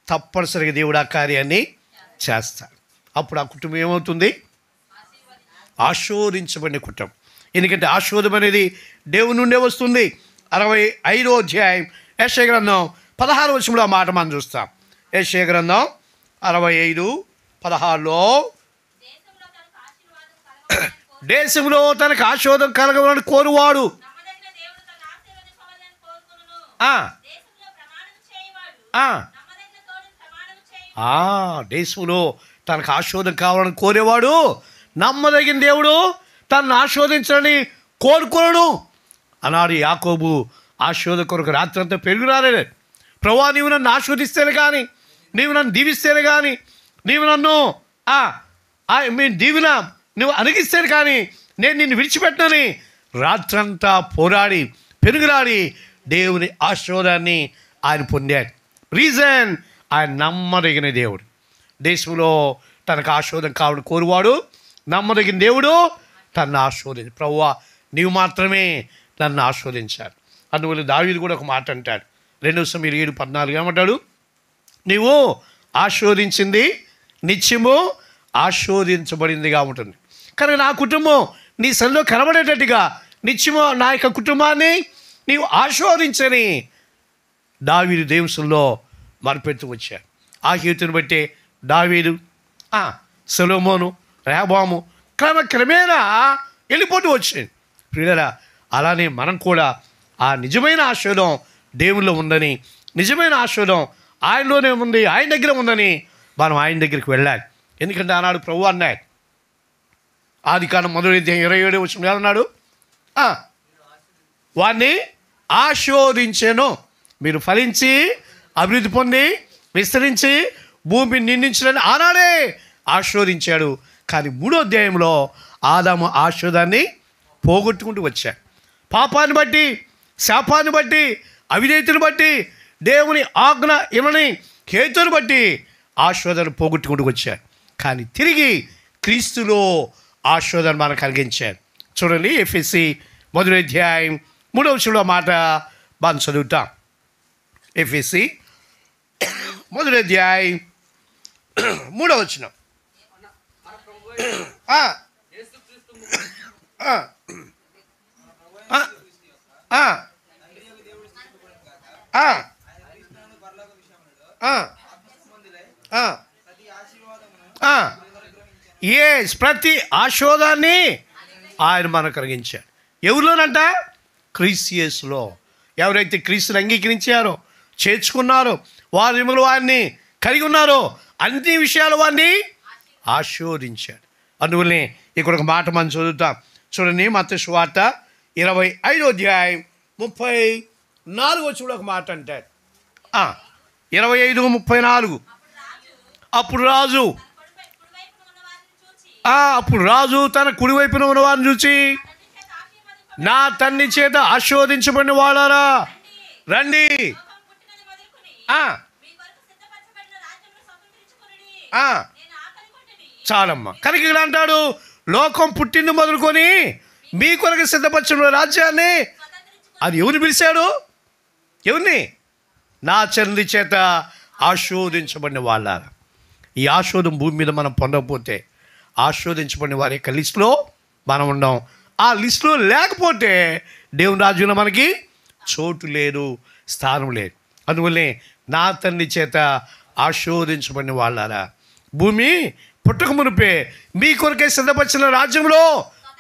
తప్పనిసరిగా దేవుడు ఆ కార్యాన్ని చేస్తాడు. అప్పుడు ఆ కుటుంబం ఏమవుతుంది? ఆశీర్వదించబడిన కుటుంబం. ఎందుకంటే ఆశీర్వాదం అనేది దేవుని నుండే వస్తుంది. 65వ అధ్యాయం యెషయా గ్రంథం 16వ వచనంలో ఆ మాట మనం చూస్తాం. యెషయా గ్రంథం 65:16లో దేశంలో తనకు ఆశీర్వాదం కలగవాలని కోరువాడు, దేశంలో తనకు ఆశీర్వాదం కావాలని కోరేవాడు నమ్మదగిన దేవుడు తనను ఆశీర్వదించాలని కోరుకోను అన్నాడు యాకోబు. ఆశీర్వాదం కొరకు రాత్రి అంతా పెరుగు రాలేదు. ప్రభువా, నీవు నన్ను ఆశీర్వదిస్తేనే కానీ, నీవు నన్ను దీవిస్తేనే కానీ, నీవు నన్ను మీ దీవిన నువ్వు అణగిస్తేనే కానీ నేను నిన్ను విడిచిపెట్టనని రాత్రంతా పోరాడి పెరుగురాడి దేవుని ఆశీర్వాదాన్ని ఆయన పొందాడు. రీజన్, ఆయన నమ్మదగిన దేవుడు. దేశంలో తనకు ఆశీర్వాదం కావాలని కోరువాడు నమ్మదగిన దేవుడు తనను ఆశీర్వదించు. ప్రభువా, నీవు మాత్రమే నన్ను ఆశీర్వదించాడు. అందువల్ల దావీదు కూడా ఒక మాట అంటాడు, 2 సమూయేలు 7:14 ఏమంటాడు? నీవు ఆశీర్వదించింది నిత్యము ఆశీర్వదించబడిందిగా ఉంటుంది. కనుక నా కుటుంబం నీ సన్నిధిలో కనబడేటట్టుగా నిత్యము నా యొక్క కుటుంబాన్ని నీవు ఆశీర్వదించని దావీదు దేవునిలో మరపెత్తు వచ్చాడు. ఆ హేతుని బట్టే దావీదు, సొలొమోను, రెహబాము క్రమేణా వెళ్ళిపోతూ వచ్చింది. ప్రియులారా, అలానే మనం కూడా ఆ నిజమైన ఆశీర్వాదం దేవుల్లో ఉందని, నిజమైన ఆశీర్వాదం ఆయనలోనే ఉంది, ఆయన దగ్గర ఉందని మనం ఆయన దగ్గరికి వెళ్ళాలి. ఎందుకంటే ఆనాడు ప్రభువు అన్నాడు, ఆదికాండం 1:27 వచనం ఏమన్నాడు? వారిని ఆశీర్వదించెను, మీరు ఫలించి అభివృద్ధి పొంది విస్తరించి భూమిని నిందించడానికి ఆనాడే ఆశీర్వదించాడు. కానీ 3వ అధ్యాయంలో ఆదాము ఆశీర్వాదాన్ని పోగొట్టుకుంటూ వచ్చాడు. పాపాన్ని బట్టి, శాపాన్ని బట్టి, అవిధేయతను బట్టి, దేవుని ఆజ్ఞ ఇవ్వని హేతుని బట్టి ఆశీర్వాదాన్ని పోగొట్టుకుంటూ వచ్చాడు. కానీ తిరిగి క్రీస్తులో ఆశీర్వాదాన్ని మనం కలిగించాడు. చూడండి, ఎఫెసీ 1వ అధ్యాయం 3వ వచనంలో మాట మనం చదువుతాం. ఎఫెసీ 1వ అధ్యాయం 3వ వచనం. ప్రతి ఆశీర్వాదాన్ని ఆయన మనకు కలిగించాడు. ఎవరిలోనంట? క్రీస్తు యేసులో. ఎవరైతే క్రీస్తుని అంగీకరించారో, చేర్చుకున్నారో, వారి విమలు వారిని కలిగి ఉన్నారో అన్ని విషయాలు వారిని ఆశీర్వదించాడు. అందువల్లనే ఇక్కడ ఒక మాట మనం చదువుతాం. చూడండి, మత్తయి సువార్త 25వ అధ్యాయం 34 వచనంలో ఒక మాట అంటాడు. 25:34. అప్పుడు రాజు తన కుడివైపున ఉన్న వారిని చూచి, నా తండ్రి చేత ఆశీర్వదించబడిన వాళ్ళారా రండి, చాలమ్మా. కనుక ఇక్కడ అంటాడు, లోకం పుట్టింది మొదలుకొని మీ కొరకు సిద్ధపరచిన రాజ్యాన్ని. అది ఎవరు పిలిచాడు? ఎవరిని? నా తండ్రి చేత ఆశీర్వదించబడిన వాళ్ళారా. ఈ ఆశీర్వాదం భూమి మీద మనం పొందకపోతే, ఆశీర్వదించబడిన వారి యొక్క లిస్టులో మనం ఉన్నాం. ఆ లిస్టులో లేకపోతే దేవుని రాజ్యంలో మనకి చోటు లేదు, స్థానం లేదు. అందువల్లే నా తండ్రి చేత ఆశీర్వదించబడిన వాళ్ళారా, భూమి పుట్టక మునిపే మీ కొరకే సిద్ధపరిచిన రాజ్యంలో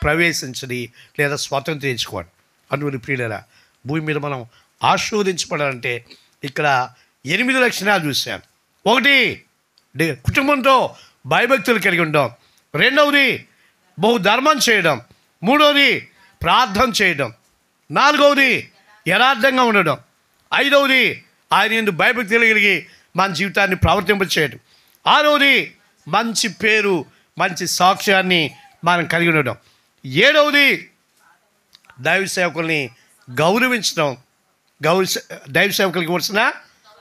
ప్రవేశించండి లేదా స్వాతంత్రించుకోండి. అందువల్ల ప్రియులారా, భూమి మీద మనం ఆశీర్వదించబడాలంటే ఇక్కడ 8 లక్షణాలు చూశాను. 1, కుటుంబంతో భయభక్తులు కలిగి ఉండడం. 2వది, బహుధర్మం చేయడం. 3వది, ప్రార్థన చేయడం. 4వది, యథార్థంగా ఉండడం. 5వది, ఆయన యందు భయభక్తులు కలిగి మన జీవితాన్ని ప్రవర్తింపచేయడం. 6వది, మంచి పేరు, మంచి సాక్ష్యాన్ని మనం కలిగి ఉండడం. 7వది, దైవ సేవకుల్ని గౌరవించడం. దైవ సేవకులకి ఇవ్వాల్సిన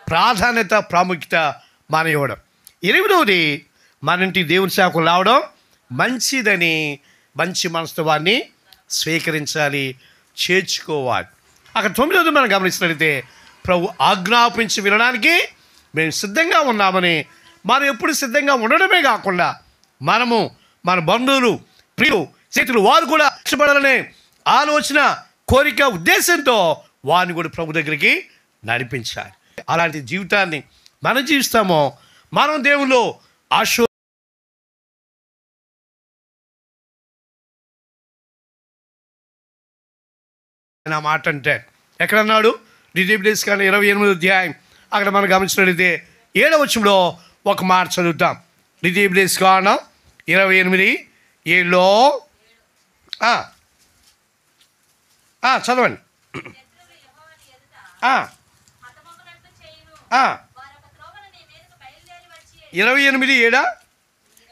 ప్రాధాన్యత, ప్రాముఖ్యత మనం ఇవ్వడం. 8వది, మన ఇంటికి దేవుని సేవకులు రావడం, మంచిదని మంచి మనస్తత్వాన్ని స్వీకరించాలి, చేర్చుకోవాలి. అక్కడ 9వ మనం గమనించినట్లయితే ప్రభు ఆజ్ఞాపించి వినడానికి మేము సిద్ధంగా ఉన్నామని, మనం ఎప్పుడు సిద్ధంగా ఉండడమే కాకుండా మనము మన బంధువులు, ప్రియులు, చేతులు వారు కూడా ఇష్టపడాలనే ఆలోచన, కోరిక, ఉద్దేశంతో వారిని కూడా ప్రభు దగ్గరికి నడిపించాలి. అలాంటి జీవితాన్ని మనం జీవిస్తామో మనం దేవుల్లో నా మాట అంటే ఎక్కడన్నాడు? డిజేబిలిటీస్ కానీ 28వ అధ్యాయం అక్కడ మనం గమనించినట్లయితే 7వ వచనంలో ఒక మాట చదువుతాం. డిజేబిలిటీస్ కారణం 28:7లో చదవండి. 28:7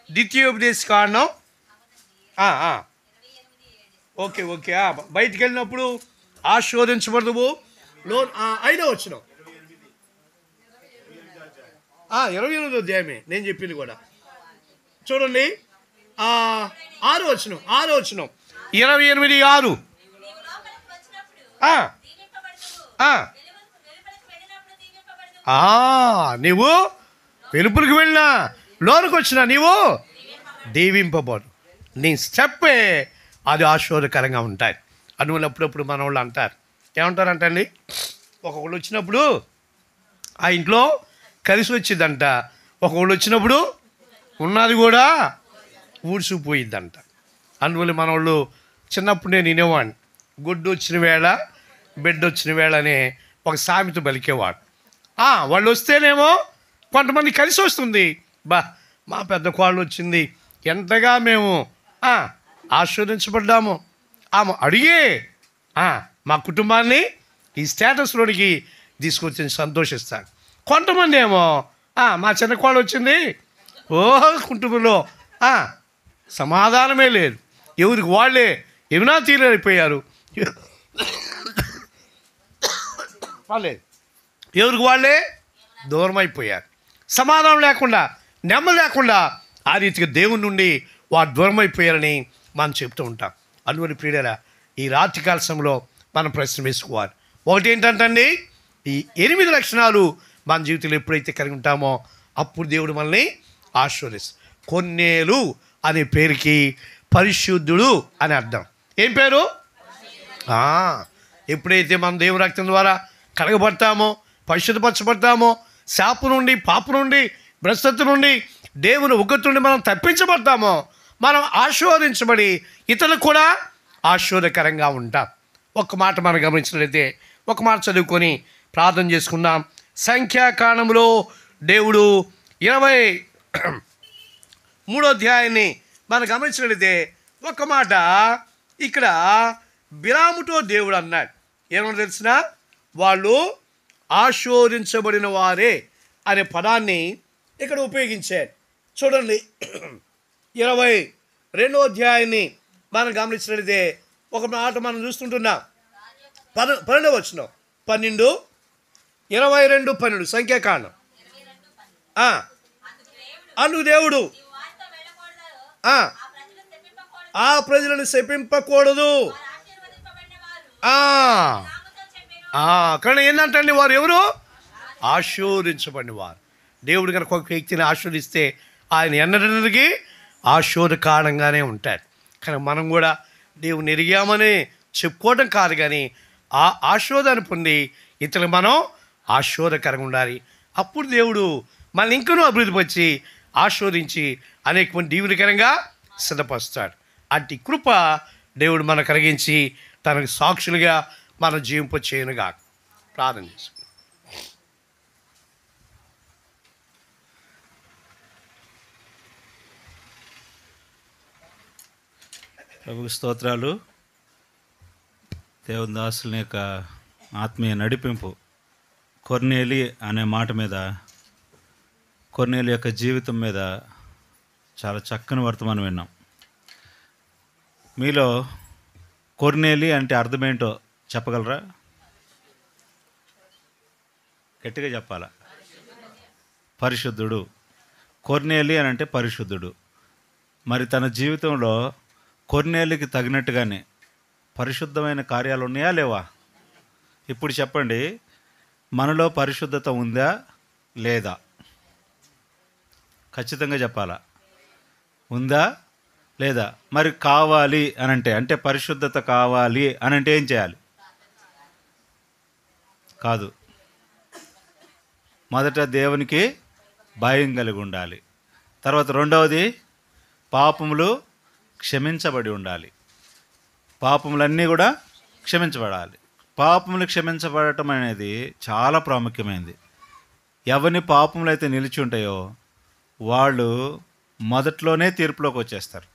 ద్వితీయోపదేశ కారణం. ఓకే బయటికి వెళ్ళినప్పుడు ఆశీర్వదించబడదు. 5వ వచనం 28వ అధ్యాయమే నేను చెప్పింది కూడా చూడండి. 6వ వచనం 28:6 నీవు వెలుపులకు వెళ్ళినా లోనికి వచ్చినా నీవు దీవింపబడు. నీ స్టెప్పే అది ఆశీర్వాదకరంగా ఉంటాయి. అందువల్ల అప్పుడప్పుడు మన వాళ్ళు అంటారు, ఏమంటారంటండి, ఒకళ్ళు వచ్చినప్పుడు ఆ ఇంట్లో కలిసి వచ్చిందంట, ఒకళ్ళు వచ్చినప్పుడు ఉన్నది కూడా ఊడ్చిపోయిద్దంట. అందువల్ల మన వాళ్ళు చిన్నప్పుడు నేను వినేవాడిని, గుడ్డు వచ్చిన వేళ బిడ్డ వచ్చిన వేళ అనే ఒక సామెత పలికేవాడు. వాళ్ళు వస్తేనేమో కొంతమంది కలిసి వస్తుంది, మా పెద్ద కోళ్ళు వచ్చింది, ఎంతగా మేము ఆశీర్వదించబడ్డాము, ఆమె అడిగే మా కుటుంబాన్ని ఈ స్టేటస్లోనికి తీసుకొచ్చి సంతోషిస్తాను. కొంతమంది ఏమో మా చిన్న కోళ్ళు వచ్చింది, కుటుంబంలో సమాధానమే లేదు, ఎవరికి వాళ్ళే ఏమైనా తీరైపోయారు, ఎవరికి వాళ్ళే దూరం అయిపోయారు, సమాధానం లేకుండా నెమ్మది లేకుండా ఆ రీతిగా దేవుని నుండి వారు దూరం అయిపోయారని మనం చెప్తూ ఉంటాం. అందువల్ల ప్రియులారా, ఈ రాత్రికాల సమయంలో మనం ప్రశ్న వేసుకోవాలి. ఒకటి ఏంటంటే, ఈ 8 లక్షణాలు మన జీవితంలో ఎప్పుడైతే కలిగి ఉంటామో అప్పుడు దేవుడు మనల్ని ఆశీర్వదిస్తాడు. కొన్నేలు అనే పేరుకి పరిశుద్ధుడు అని అర్థం. ఏం పేరు? ఎప్పుడైతే మనం దేవుని రక్తం ద్వారా కడగబడతామో, పరిశుద్ధపరచబడతామో, శాపం నుండి, పాపం నుండి, భ్రష్టత నుండి, దేవుని ఉగ్రత నుండి మనం తప్పించబడతామో, మనం ఆశీర్వదించబడి ఇతరులకు కూడా ఆశీర్వదకరంగా ఉంటాం. ఒక మాట మనం గమనించినట్లయితే ఒక మాట చదువుకొని ప్రార్థన చేసుకుందాం. సంఖ్యాకాండంలో దేవుడు 23వ అధ్యాయాన్ని మనం గమనించినట్లయితే ఒక మాట ఇక్కడ బిలాముతో దేవుడు అన్నాడు. ఏమన్నా తెలిసిన వాళ్ళు ఆశీర్వదించబడిన వారే అనే పదాన్ని ఇక్కడ ఉపయోగించాడు. చూడండి, 22వ అధ్యాయాన్ని మనం గమనించినట్లయితే ఒక మాట మనం చూస్తుంటున్నాం. 12వ వచనం 12, 22, 12 సంఖ్యాకాండం. అందుకు దేవుడు ఆ ప్రజలను శపింపకూడదు. కానీ ఏంటంటే వారు ఎవరు? ఆశీర్వదించబడిన వారు. దేవుడు కనుక ఒక వ్యక్తిని ఆశీర్వదిస్తే ఆయన ఎన్నటికి ఆశీర్వదకారణంగానే ఉంటాడు. కానీ మనం కూడా దేవుని ఎరిగామని చెప్పుకోవడం కాదు, కానీ ఆ ఆశీర్వాదాన్ని పొంది ఇతరులు మనం ఆశీర్వాదకరంగా ఉండాలి. అప్పుడు దేవుడు మనల్ని ఇంకనూ అభివృద్ధిపరిచి ఆశీర్వదించి అనేక మంది దీవునికరంగా సిద్ధపరుస్తాడు. అట్టి కృప దేవుడు మనకు కలిగించి తనకు సాక్షులుగా మన జీవింప చేయనుగా ప్రార్థన చేసుకుంటాం. ప్రభుకి స్తోత్రాలు. దేవుని దాసుని యొక్క ఆత్మీయ నడిపింపు కొర్నేలి అనే మాట మీద, కొర్నేలి యొక్క జీవితం మీద చాలా చక్కని వర్తమానం విన్నాం. మీలో కొర్నేలి అంటే అర్థమేంటో చెప్పగలరా? గట్టిగా చెప్పాలా? పరిశుద్ధుడు. కొర్నేలి అని అంటే పరిశుద్ధుడు. మరి తన జీవితంలో కొర్నేలికి తగినట్టుగానే పరిశుద్ధమైన కార్యాలు ఉన్నాయా లేవా? ఇప్పుడు చెప్పండి, మనలో పరిశుద్ధత ఉందా లేదా? ఖచ్చితంగా చెప్పాలా, ఉందా లేదా? మరి కావాలి అని అంటే పరిశుద్ధత కావాలి అని అంటే ఏం చేయాలి? కాదు, మొదట దేవునికి భయం కలిగి ఉండాలి. తర్వాత రెండవది పాపములు క్షమించబడి ఉండాలి. పాపములన్నీ కూడా క్షమించబడాలి. పాపములు క్షమించబడటం అనేది చాలా ప్రాముఖ్యమైనది. ఎవరిని పాపములు అయితే నిలిచి ఉంటాయో వాళ్ళు మొదట్లోనే తీర్పులోకి వచ్చేస్తారు.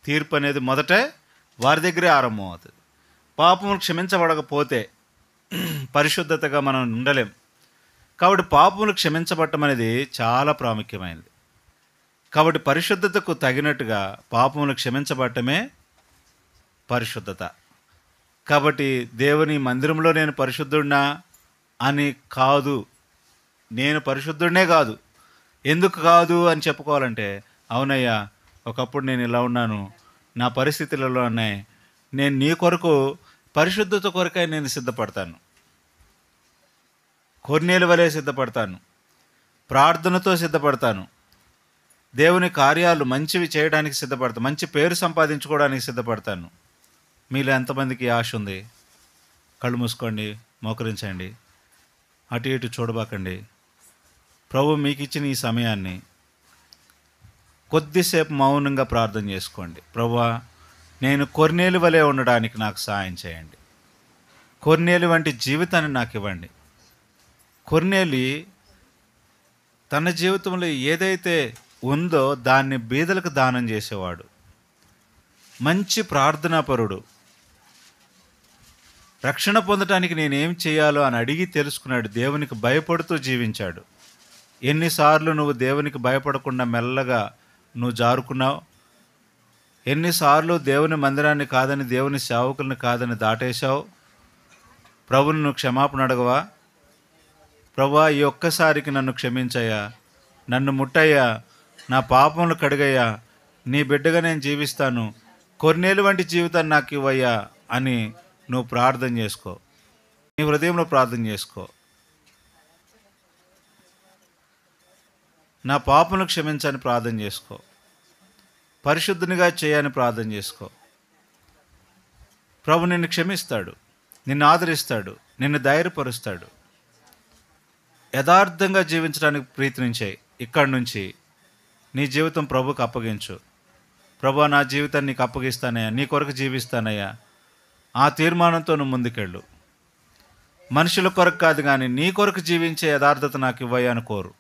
తీర్పు అనేది మొదటే వారి దగ్గరే ఆరంభం అవుతుంది. పాపములు క్షమించబడకపోతే పరిశుద్ధతగా మనం ఉండలేం. కాబట్టి పాపములు క్షమించబడటం అనేది చాలా ప్రాముఖ్యమైనది. కాబట్టి పరిశుద్ధతకు తగినట్టుగా పాపములు క్షమించబడటమే పరిశుద్ధత. కాబట్టి దేవుని మందిరంలో నేను పరిశుద్ధుడినా అని కాదు, నేను పరిశుద్ధుడినే కాదు. ఎందుకు కాదు అని చెప్పుకోవాలంటే, అవునయ్యా ఒకప్పుడు నేను ఇలా ఉన్నాను, నా పరిస్థితులలో ఉన్నాయి, నేను నీ కొరకు పరిశుద్ధత కొరకై నేను సిద్ధపడతాను, కొర్నేలు వలె సిద్ధపడతాను, ప్రార్థనతో సిద్ధపడతాను, దేవుని కార్యాలు మంచివి చేయడానికి సిద్ధపడతాను, మంచి పేరు సంపాదించుకోవడానికి సిద్ధపడతాను. మీలో ఎంతమందికి ఆశ ఉంది? కళ్ళు మూసుకోండి, మోకరించండి, అటు ఇటు చూడబాకండి. ప్రభు మీకు ఇచ్చిన ఈ సమయాన్ని కొద్దిసేపు మౌనంగా ప్రార్థన చేసుకోండి. ప్రభువా, నేను కొర్నేలు వలె ఉండడానికి నాకు సహాయం చేయండి. కొర్నేలు వంటి జీవితాన్ని నాకు ఇవ్వండి. కొర్నేలి తన జీవితంలో ఏదైతే ఉందో దాన్ని బీదలకు దానం చేసేవాడు. మంచి ప్రార్థనాపరుడు. రక్షణ పొందటానికి నేనేం చేయాలో అని అడిగి తెలుసుకున్నాడు. దేవునికి భయపడుతూ జీవించాడు. ఎన్నిసార్లు నువ్వు దేవునికి భయపడకుండా మెల్లగా నువ్వు జారుకున్నావు? ఎన్నిసార్లు దేవుని మందిరాన్ని కాదని, దేవుని సేవకుల్ని కాదని దాటేశావు? ప్రభుని నువ్వు క్షమాపణ అడగవా? ప్రభువా, ఈ ఒక్కసారికి నన్ను క్షమించయ్యా, నన్ను ముట్టయ్యా, నా పాపములు కడిగయ్యా, నీ బిడ్డగా నేను జీవిస్తాను, కొర్నేలు వంటి జీవితాన్ని నాకు ఇవ్వయ్యా అని నువ్వు ప్రార్థన చేసుకో. నీ హృదయంలో ప్రార్థన చేసుకో. నా పాపములు క్షమించని ప్రార్థన చేసుకో. పరిశుద్ధునిగా చేయని ప్రార్థన చేసుకో. ప్రభు నిన్ను క్షమిస్తాడు, నిన్ను ఆదరిస్తాడు, నిన్ను ధైర్యపరుస్తాడు. యథార్థంగా జీవించడానికి ప్రయత్నించాయి. ఇక్కడి నుంచి నీ జీవితం ప్రభుకు అప్పగించు. ప్రభు, నా జీవితాన్ని నీకు అప్పగిస్తానయ్యా, నీ కొరకు జీవిస్తానయ్యా. ఆ తీర్మానంతో నువ్వు ముందుకెళ్ళు. మనుషుల కొరకు కాదు కానీ నీ కొరకు జీవించే యథార్థత నాకు ఇవ్వయ్యా అని కోరు.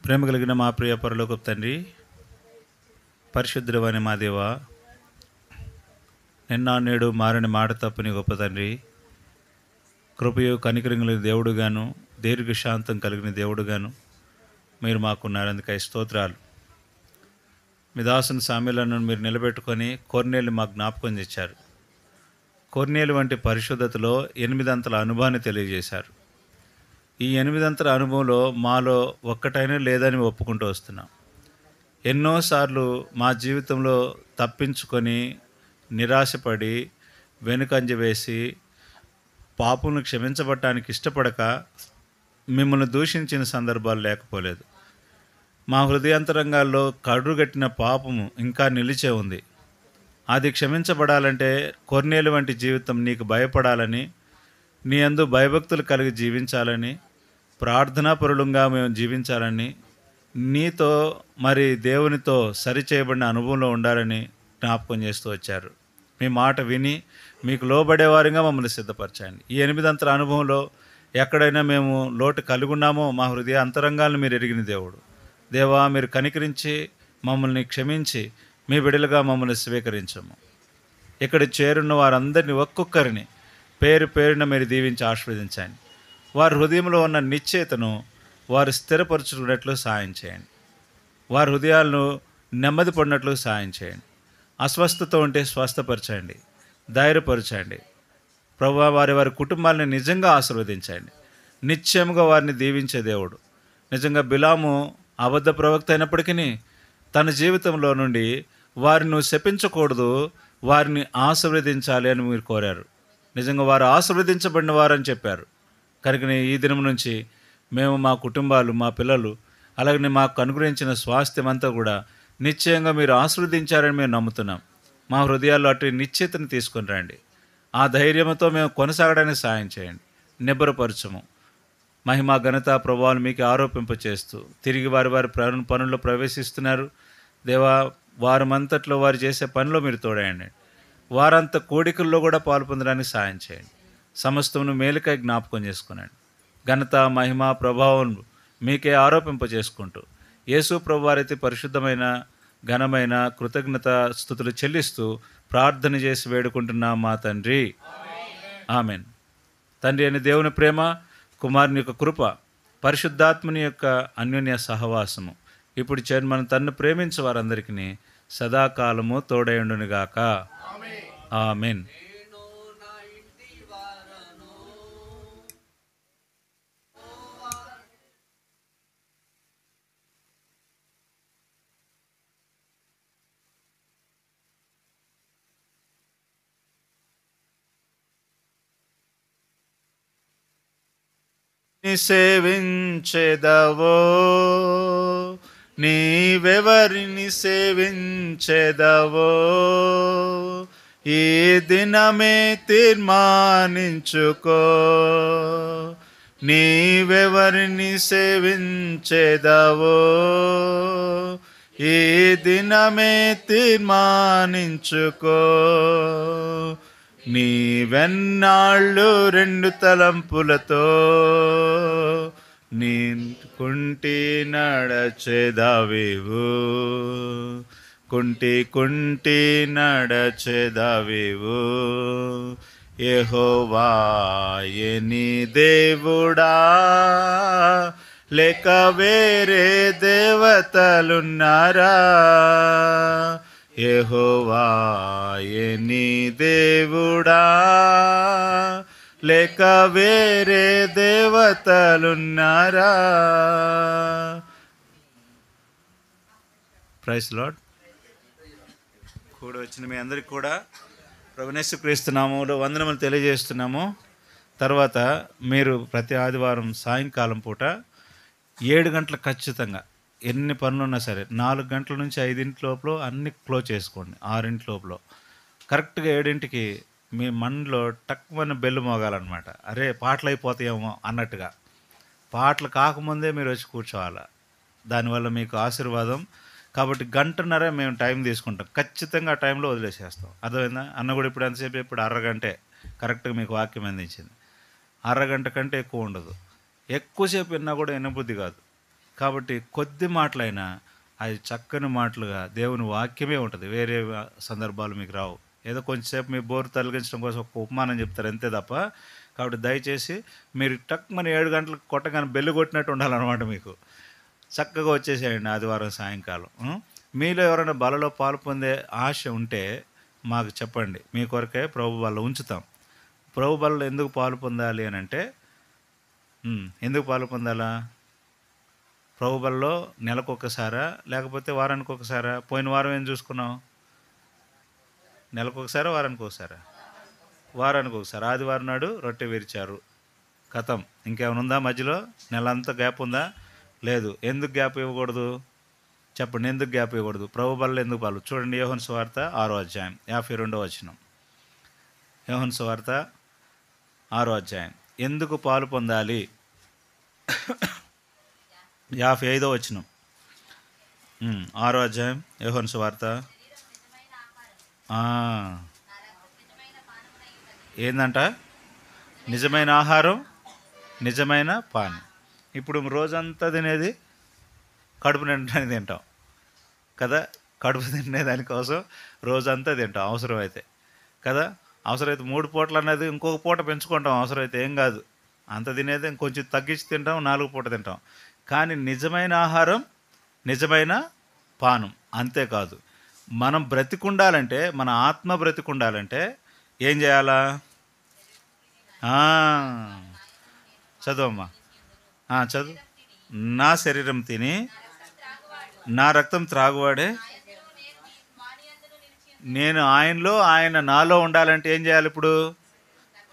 ప్రేమ కలిగిన మా ప్రియ పరలోకపు తండ్రి, పరిశుద్ధుడవైన మా దేవా, నిన్న నేడు మారని మాట తప్పని గొప్ప తండ్రి, కృపయు కనికరింగిన దేవుడుగాను, దీర్ఘశాంతం కలిగిన దేవుడుగాను మీరు మాకున్నారు. అందుకై స్తోత్రాలు. మీ దాసుని సామ్యలను మీరు నిలబెట్టుకొని కొర్నేలు మాకు జ్ఞాపకం తెచ్చారు. కొర్నేలు వంటి పరిశుద్ధతలో 8 అంతల అనుభవాన్ని తెలియజేశారు. ఈ 8 అంతల అనుభవంలో మాలో ఒక్కటైనా లేదని ఒప్పుకుంటూ వస్తున్నాం. ఎన్నోసార్లు మా జీవితంలో తప్పించుకొని, నిరాశపడి, వెనుకంజ వేసి, పాపమును క్షమించబడటానికి ఇష్టపడక మిమ్మల్ని దూషించిన సందర్భాలు లేకపోలేదు. మా హృదయాంతరంగాల్లో కడుగట్టిన పాపము ఇంకా నిలిచే ఉంది. అది క్షమించబడాలంటే కొర్నేలు వంటి జీవితం నీకు భయపడాలని, నీ యందు భయభక్తులు కలిగి జీవించాలని, ప్రార్థనాపరులంగా మేము జీవించాలని, నీతో మరి దేవునితో సరిచేయబడిన అనుభవంలో ఉండాలని జ్ఞాపకం చేస్తూ వచ్చారు. మీ మాట విని మీకు లోబడేవారుగా మమ్మల్ని సిద్ధపరచండి. ఈ 8 అంతల అనుభవంలో ఎక్కడైనా మేము లోటు కలిగి ఉన్నామో మా హృదయ అంతరంగాలను మీరు ఎరిగిన దేవుడు. దేవా, మీరు కనికరించి మమ్మల్ని క్షమించి మీ బిడ్డలుగా మమ్మల్ని స్వీకరించము. ఇక్కడ చేరున్న వారందరినీ ఒక్కొక్కరిని పేరు పేరున మీరు దీవించి ఆశీర్వదించండి. వారి హృదయంలో ఉన్న నిశ్చయతను వారు స్థిరపరచుకున్నట్లు సహాయం చేయండి. వారి హృదయాలను నెమ్మది పడినట్లు సహాయం చేయండి. అస్వస్థత ఉంటే స్వస్థపరచండి, ధైర్యపరచండి. ప్రభువా, వారి వారి కుటుంబాలను నిజంగా ఆశీర్వదించండి. నిశ్చయముగా వారిని దీవించే దేవుడు. నిజంగా బిలాము అబద్ధ ప్రవక్త అయినప్పటికీ తన జీవితంలో నుండి వారిని శపించకూడదు, వారిని ఆశీర్వదించాలి అని మీరు కోరారు. నిజంగా వారు ఆశీర్వదించబడిన వారని చెప్పారు. కనుక ఈ దినం నుంచి మేము, మా కుటుంబాలు, మా పిల్లలు, అలాగే మాకు అనుగ్రహించిన స్వాస్థ్యం అంతా కూడా నిశ్చయంగా మీరు ఆశీర్వదించారని మేము నమ్ముతున్నాం. మా హృదయాల్లో అటు నిశ్చయతను తీసుకొని రండి. ఆ ధైర్యంతో మేము కొనసాగడానికి సాయం చేయండి. నిబ్బరపరచము. మహిమ, ఘనత, ప్రభావాలు మీకు ఆరోపింపచేస్తూ తిరిగి వారి వారి పనుల్లో ప్రవేశిస్తున్నారు. దేవా, వారమంతట్లో వారు చేసే పనిలో మీరు తోడేయండి. వారంత కోడికల్లో కూడా పాలు పొందడానికి సాయం చేయండి. సమస్తమును మేలుకై జ్ఞాపకం చేసుకునండి. ఘనత, మహిమ, ప్రభావం మీకే ఆరోపింపచేసుకుంటూ యేసు ప్రభువారైతే పరిశుద్ధమైన, ఘనమైన కృతజ్ఞత స్తుతులు చెల్లిస్తూ ప్రార్థన చేసి వేడుకుంటున్నా మా తండ్రి. ఆమెన్. తండ్రి అయిన దేవుని ప్రేమ, కుమారుని యొక్క కృప, పరిశుద్ధాత్మని యొక్క అన్యోన్య సహవాసము ఇప్పుడు మన తన్ను ప్రేమించే వారందరికీ సదాకాలము తోడయుండునుగాక. ఆమెన్. సేవించెదవో, నీవెవరిని సేవించెదవో, ఈ దినమే తీర్మానించుకో. నీవెవరిని సేవించెదవో, ఈ దినమే తీర్మానించుకో. నీవెన్నాళ్ళు రెండు తలంపులతో నీ కుంటి నడచెదవివు, కుంటి నడచెదవివు. యెహోవాయే నీ దేవుడా, లేక వేరే దేవతలున్నారా? యెహోవాయే నీ దేవుడా, లేక వేరే దేవతలున్నారా? Praise lord. కూడి వచ్చిన మీ అందరికీ కూడా ప్రభువైన యేసుక్రీస్తు నామములో వందనములు తెలియజేస్తున్నాము. తర్వాత మీరు ప్రతి ఆదివారం సాయంకాలం పూట 7 గంటల ఖచ్చితంగా ఎన్ని పనులు ఉన్నా సరే 4 గంటల నుంచి 5 లోపల అన్ని క్లోజ్ చేసుకోండి. 6 లోపల కరెక్ట్గా 7కి మీ మనలో టక్కుమని బెల్లు మోగాలన్నమాట. అరే, పాటలు అయిపోతాయేమో అన్నట్టుగా. పాటలు కాకముందే మీరు వచ్చి కూర్చోవాలి. దానివల్ల మీకు ఆశీర్వాదం. కాబట్టి 1.5 గంట మేము టైం తీసుకుంటాం. ఖచ్చితంగా ఆ టైంలో వదిలేసేస్తాం. అర్థమైందా? అన్న కూడా ఇప్పుడు ఎంతసేపు, ఇప్పుడు అరగంటే కరెక్ట్గా మీకు వాక్యం అందించింది. అరగంట కంటే ఎక్కువ ఉండదు. ఎక్కువసేపు విన్నా కూడా వినబుద్ధి కాదు. కాబట్టి కొద్ది మాటలైనా అది చక్కని మాటలుగా దేవుని వాక్యమే ఉంటుంది. వేరే సందర్భాలు మీకు రావు. ఏదో కొంచెంసేపు మీ బోరు తొలగించడం కోసం ఒక ఉపమానం చెప్తారు, అంతే తప్ప. కాబట్టి దయచేసి మీరు టక్మని 7 గంటలకు కొట్టగానే బెల్లు కొట్టినట్టు ఉండాలన్నమాట. మీకు చక్కగా వచ్చేసేయండి ఆదివారం సాయంకాలం. మీలో ఎవరైనా బలలో పాలు పొందే ఆశ ఉంటే మాకు చెప్పండి. మీ కొరకే ప్రభు బల్ల ఉంచుతాం. ప్రభు బలలో ఎందుకు పాలు పొందాలి అని అంటే, ఎందుకు పాలు పొందాలా? ప్రభు బలలో నెలకు ఒకసారా, లేకపోతే వారానికి ఒకసారా? పోయిన వారం ఏం చూసుకున్నాం? నెలకు ఒకసారా, వారానికి ఒకసారా? వారానికి ఒకసారి. ఆదివారం నాడు రొట్టె విరిచారు, కథం. ఇంకేమైనా ఉందా మధ్యలో? నెలంతా గ్యాప్ ఉందా? లేదు. ఎందుకు గ్యాప్ ఇవ్వకూడదు చెప్పండి? ఎందుకు గ్యాప్ ఇవ్వకూడదు? ప్రభు బలలో ఎందుకు పాలు? చూడండి, యోహాను సువార్త 6వ అధ్యాయం 52వ వచనం. యోహాను సువార్త 6వ అధ్యాయం. ఎందుకు పాలు పొందాలి? 55వ వచనం. 6వ అధ్యాయం యోహాను సువార్త. ఏందంట? నిజమైన ఆహారం నిజమైన పానం. ఇప్పుడు రోజంతా తినేది కడుపు నిండడానికి తింటాం కదా, కడుపు తినే దానికోసం రోజంతా తింటాం అవసరమైతే కదా. అవసరమైతే 3 పూటలు అన్నది ఇంకొక పూట పెంచుకుంటాం, అవసరమైతే ఏం కాదు. అంత తినేది ఇంకొంచెం తగ్గించి తింటాం, 4 పూట తింటాం. కానీ నిజమైన ఆహారం నిజమైన పానం. అంతేకాదు, మనం బ్రతికుండాలంటే, మన ఆత్మ బ్రతికుండాలంటే ఏం చేయాలా? చదువమ్మా, చదువు. నా శరీరం తిని నా రక్తం త్రాగువాడే నేను ఆయనలో, ఆయన నాలో ఉండాలంటే ఏం చేయాలి? ఇప్పుడు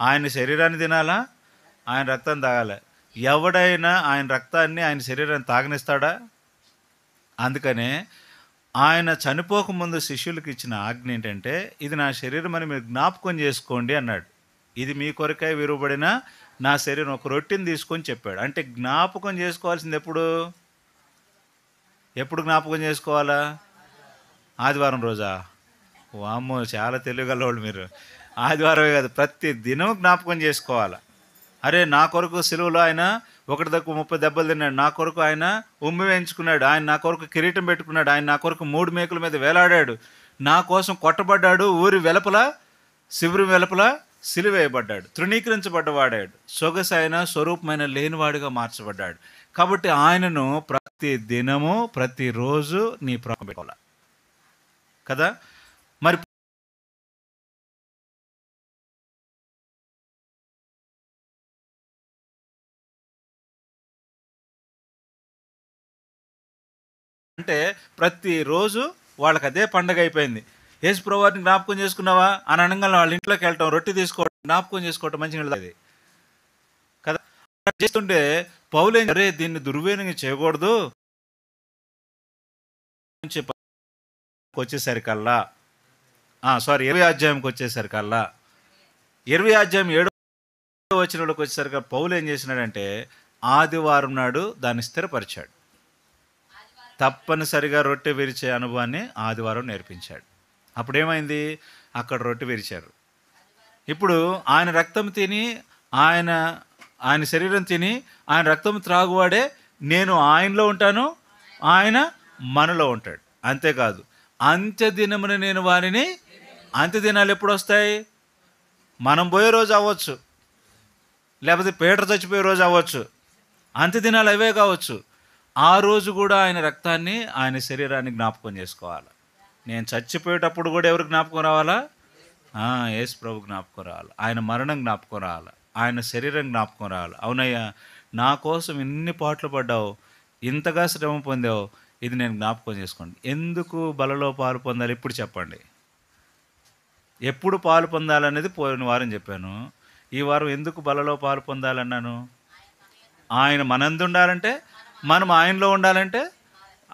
ఆయన శరీరాన్ని తినాలా, ఆయన రక్తం తాగాలి. ఎవడైనా ఆయన రక్తాన్ని, ఆయన శరీరాన్ని తాగనిస్తాడా? అందుకనే ఆయన చనిపోకముందు శిష్యులకు ఇచ్చిన ఆజ్ఞ ఏంటంటే, ఇది నా శరీరం అని మీరు జ్ఞాపకం చేసుకోండి అన్నాడు. ఇది మీ కొరకై విరువబడిన నా శరీరం. ఒక రొట్టెని తీసుకొని చెప్పాడు. అంటే జ్ఞాపకం చేసుకోవాల్సింది ఎప్పుడు? ఎప్పుడు జ్ఞాపకం చేసుకోవాలా? ఆదివారం రోజా? వామ్మో, చాలా తెలియగలవాళ్ళు మీరు. ఆదివారమే కాదు, ప్రతి దినం జ్ఞాపకం చేసుకోవాలి. అరే, నా కొరకు సిలువలో ఆయన 1-30 దెబ్బలు తిన్నాడు, నా కొరకు ఆయన ఉమ్మి వేయించుకున్నాడు, ఆయన నా కొరకు కిరీటం పెట్టుకున్నాడు, ఆయన నా కొరకు 3 మేకుల మీద వేలాడాడు, నా కోసం కొట్టబడ్డాడు, ఊరి వెలుపల, శిబిరం వెలుపల సిలువేయబడ్డాడు, తృణీకరించబడ్డవాడాడు, సొగసైన స్వరూపమైన లేనివాడిగా మార్చబడ్డాడు. కాబట్టి ఆయనను ప్రతి దినము, ప్రతిరోజు నీ ప్రాణం పెట్టుకోవాలి కదా. మరి అంటే ప్రతిరోజు వాళ్ళకి అదే పండగ అయిపోయింది. యేసు ప్రభువారిని జ్ఞాపకం చేసుకున్నావా అని అనగానే వాళ్ళ ఇంట్లోకి వెళ్ళటం, రొట్టె తీసుకోవడం, జ్ఞాపకం చేసుకోవటం, మంచిగా అది కదా. చేస్తుంటే పౌలు అరే దీన్ని దుర్వినియోగం చేయకూడదు వచ్చేసరికల్లా 20 అధ్యాయంకి వచ్చేసరికల్లా 20 అధ్యాయం 7వ వచనంలోకి వచ్చేసరికి పౌలు ఏం చేసినాడంటే, ఆదివారం నాడు దాన్ని స్థిరపరిచాడు. తప్పనిసరిగా రొట్టె విరిచే అనుభవాన్ని ఆదివారం నేర్పించాడు. అప్పుడేమైంది? అక్కడ రొట్టె విరిచారు. ఇప్పుడు ఆయన రక్తం తిని, ఆయన శరీరం తిని, ఆయన రక్తం త్రాగువాడే నేను ఆయనలో ఉంటాను, ఆయన మనలో ఉంటాడు. అంతేకాదు, అంత్యదినమున నేను వారిని, అంత్యదినాలు ఎప్పుడు వస్తాయి? మనం పోయే రోజు అవ్వచ్చు, లేకపోతే పీటర్ చచ్చిపోయే రోజు అవ్వచ్చు, అంత్యదినాలు అవే కావచ్చు. ఆ రోజు కూడా ఆయన రక్తాన్ని, ఆయన శరీరాన్ని జ్ఞాపకం చేసుకోవాలి. నేను చచ్చిపోయేటప్పుడు కూడా ఎవరు జ్ఞాపకం రావాలా? యేసు ప్రభు జ్ఞాపకం రావాలి, ఆయన మరణం జ్ఞాపకం రావాలి, ఆయన శరీరం జ్ఞాపకం రావాలి. అవునయ్యా, నా కోసం ఇన్ని పాటలు పడ్డావు, ఇంతగా శ్రమ పొందావు, ఇది నేను జ్ఞాపకం చేసుకోండి. ఎందుకు బలలో పాలు పొందాలి? ఇప్పుడు చెప్పండి. ఎప్పుడు పాలు పొందాలనేది పోయిన వారం చెప్పాను. ఈ వారం ఎందుకు బలలో పాలు పొందాలన్నాను? ఆయన మనందు ఉండాలంటే, మనం ఆయనలో ఉండాలంటే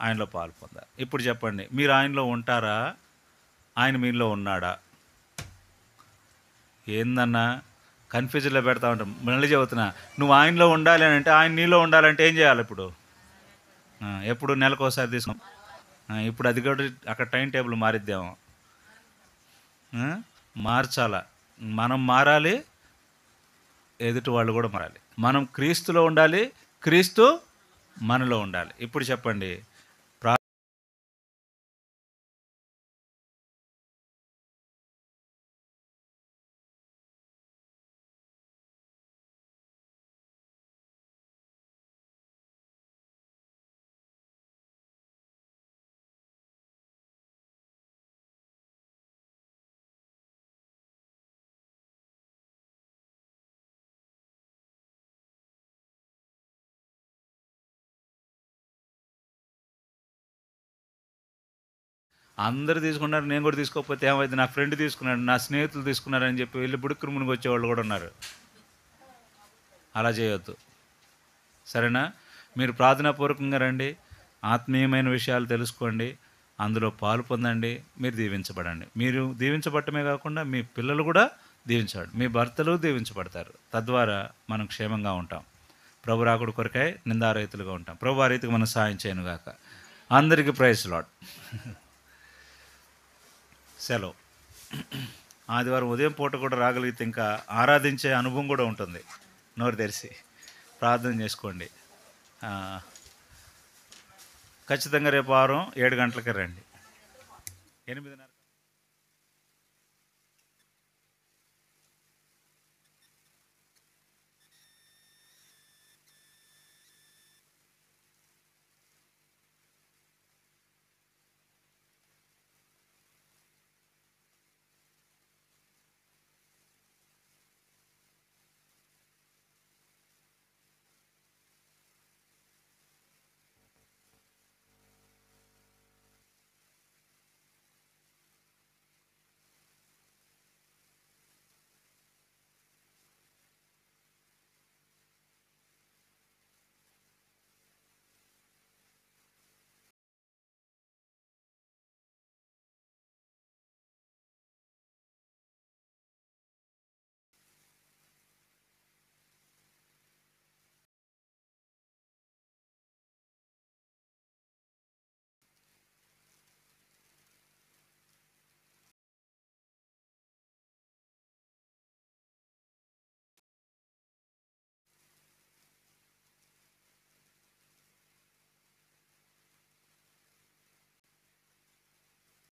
ఆయనలో పాలు పొందాలి. ఇప్పుడు చెప్పండి, మీరు ఆయనలో ఉంటారా? ఆయన మీలో ఉన్నాడా? ఏందన్నా కన్ఫ్యూజన్లో పెడతా ఉంటాం. మళ్ళీ చెబుతున్నా, నువ్వు ఆయనలో ఉండాలి అని అంటే, ఆయన నీలో ఉండాలంటే ఏం చేయాలి? ఎప్పుడు నెలకోసారి తీసుకున్నాం. ఇప్పుడు అది కూడా అక్కడ టైం టేబుల్ మారిద్దాము. మార్చాలా, మనం మారాలి, ఎదుటి వాళ్ళు కూడా మారాలి. మనం క్రీస్తులో ఉండాలి, క్రీస్తు మనలో ఉండాలి. ఇప్పుడు చెప్పండి, అందరు తీసుకున్నారు, నేను కూడా తీసుకోకపోతే ఏమైంది? నా ఫ్రెండ్ తీసుకున్నాడు, నా స్నేహితులు తీసుకున్నారని చెప్పి వెళ్ళి బుడుక్కురు మునిగి వచ్చేవాళ్ళు కూడా ఉన్నారు. అలా చేయొద్దు, సరేనా? మీరు ప్రార్థనాపూర్వకంగా రండి, ఆత్మీయమైన విషయాలు తెలుసుకోండి, అందులో పాలు పొందండి, మీరు దీవించబడండి. మీరు దీవించబడటమే కాకుండా మీ పిల్లలు కూడా దీవించబడు, మీ భర్తలు దీవించబడతారు. తద్వారా మనం క్షేమంగా ఉంటాం, ప్రభు రాకుడు కొరకై నిందారహితులుగా ఉంటాం. ప్రభు ఆ రీతికి మనం సాయం చేయనుగాక. అందరికీ ప్రైజ్ లార్డ్. సెలవు. ఆదివారం ఉదయం పూట కూడా రాగలిగితే ఇంకా ఆరాధించే అనుభవం కూడా ఉంటుంది, నోరు తెరిచి. ప్రార్థన చేసుకోండి. ఖచ్చితంగా రేపు వారం 7 గంటలకి రండి. 8:30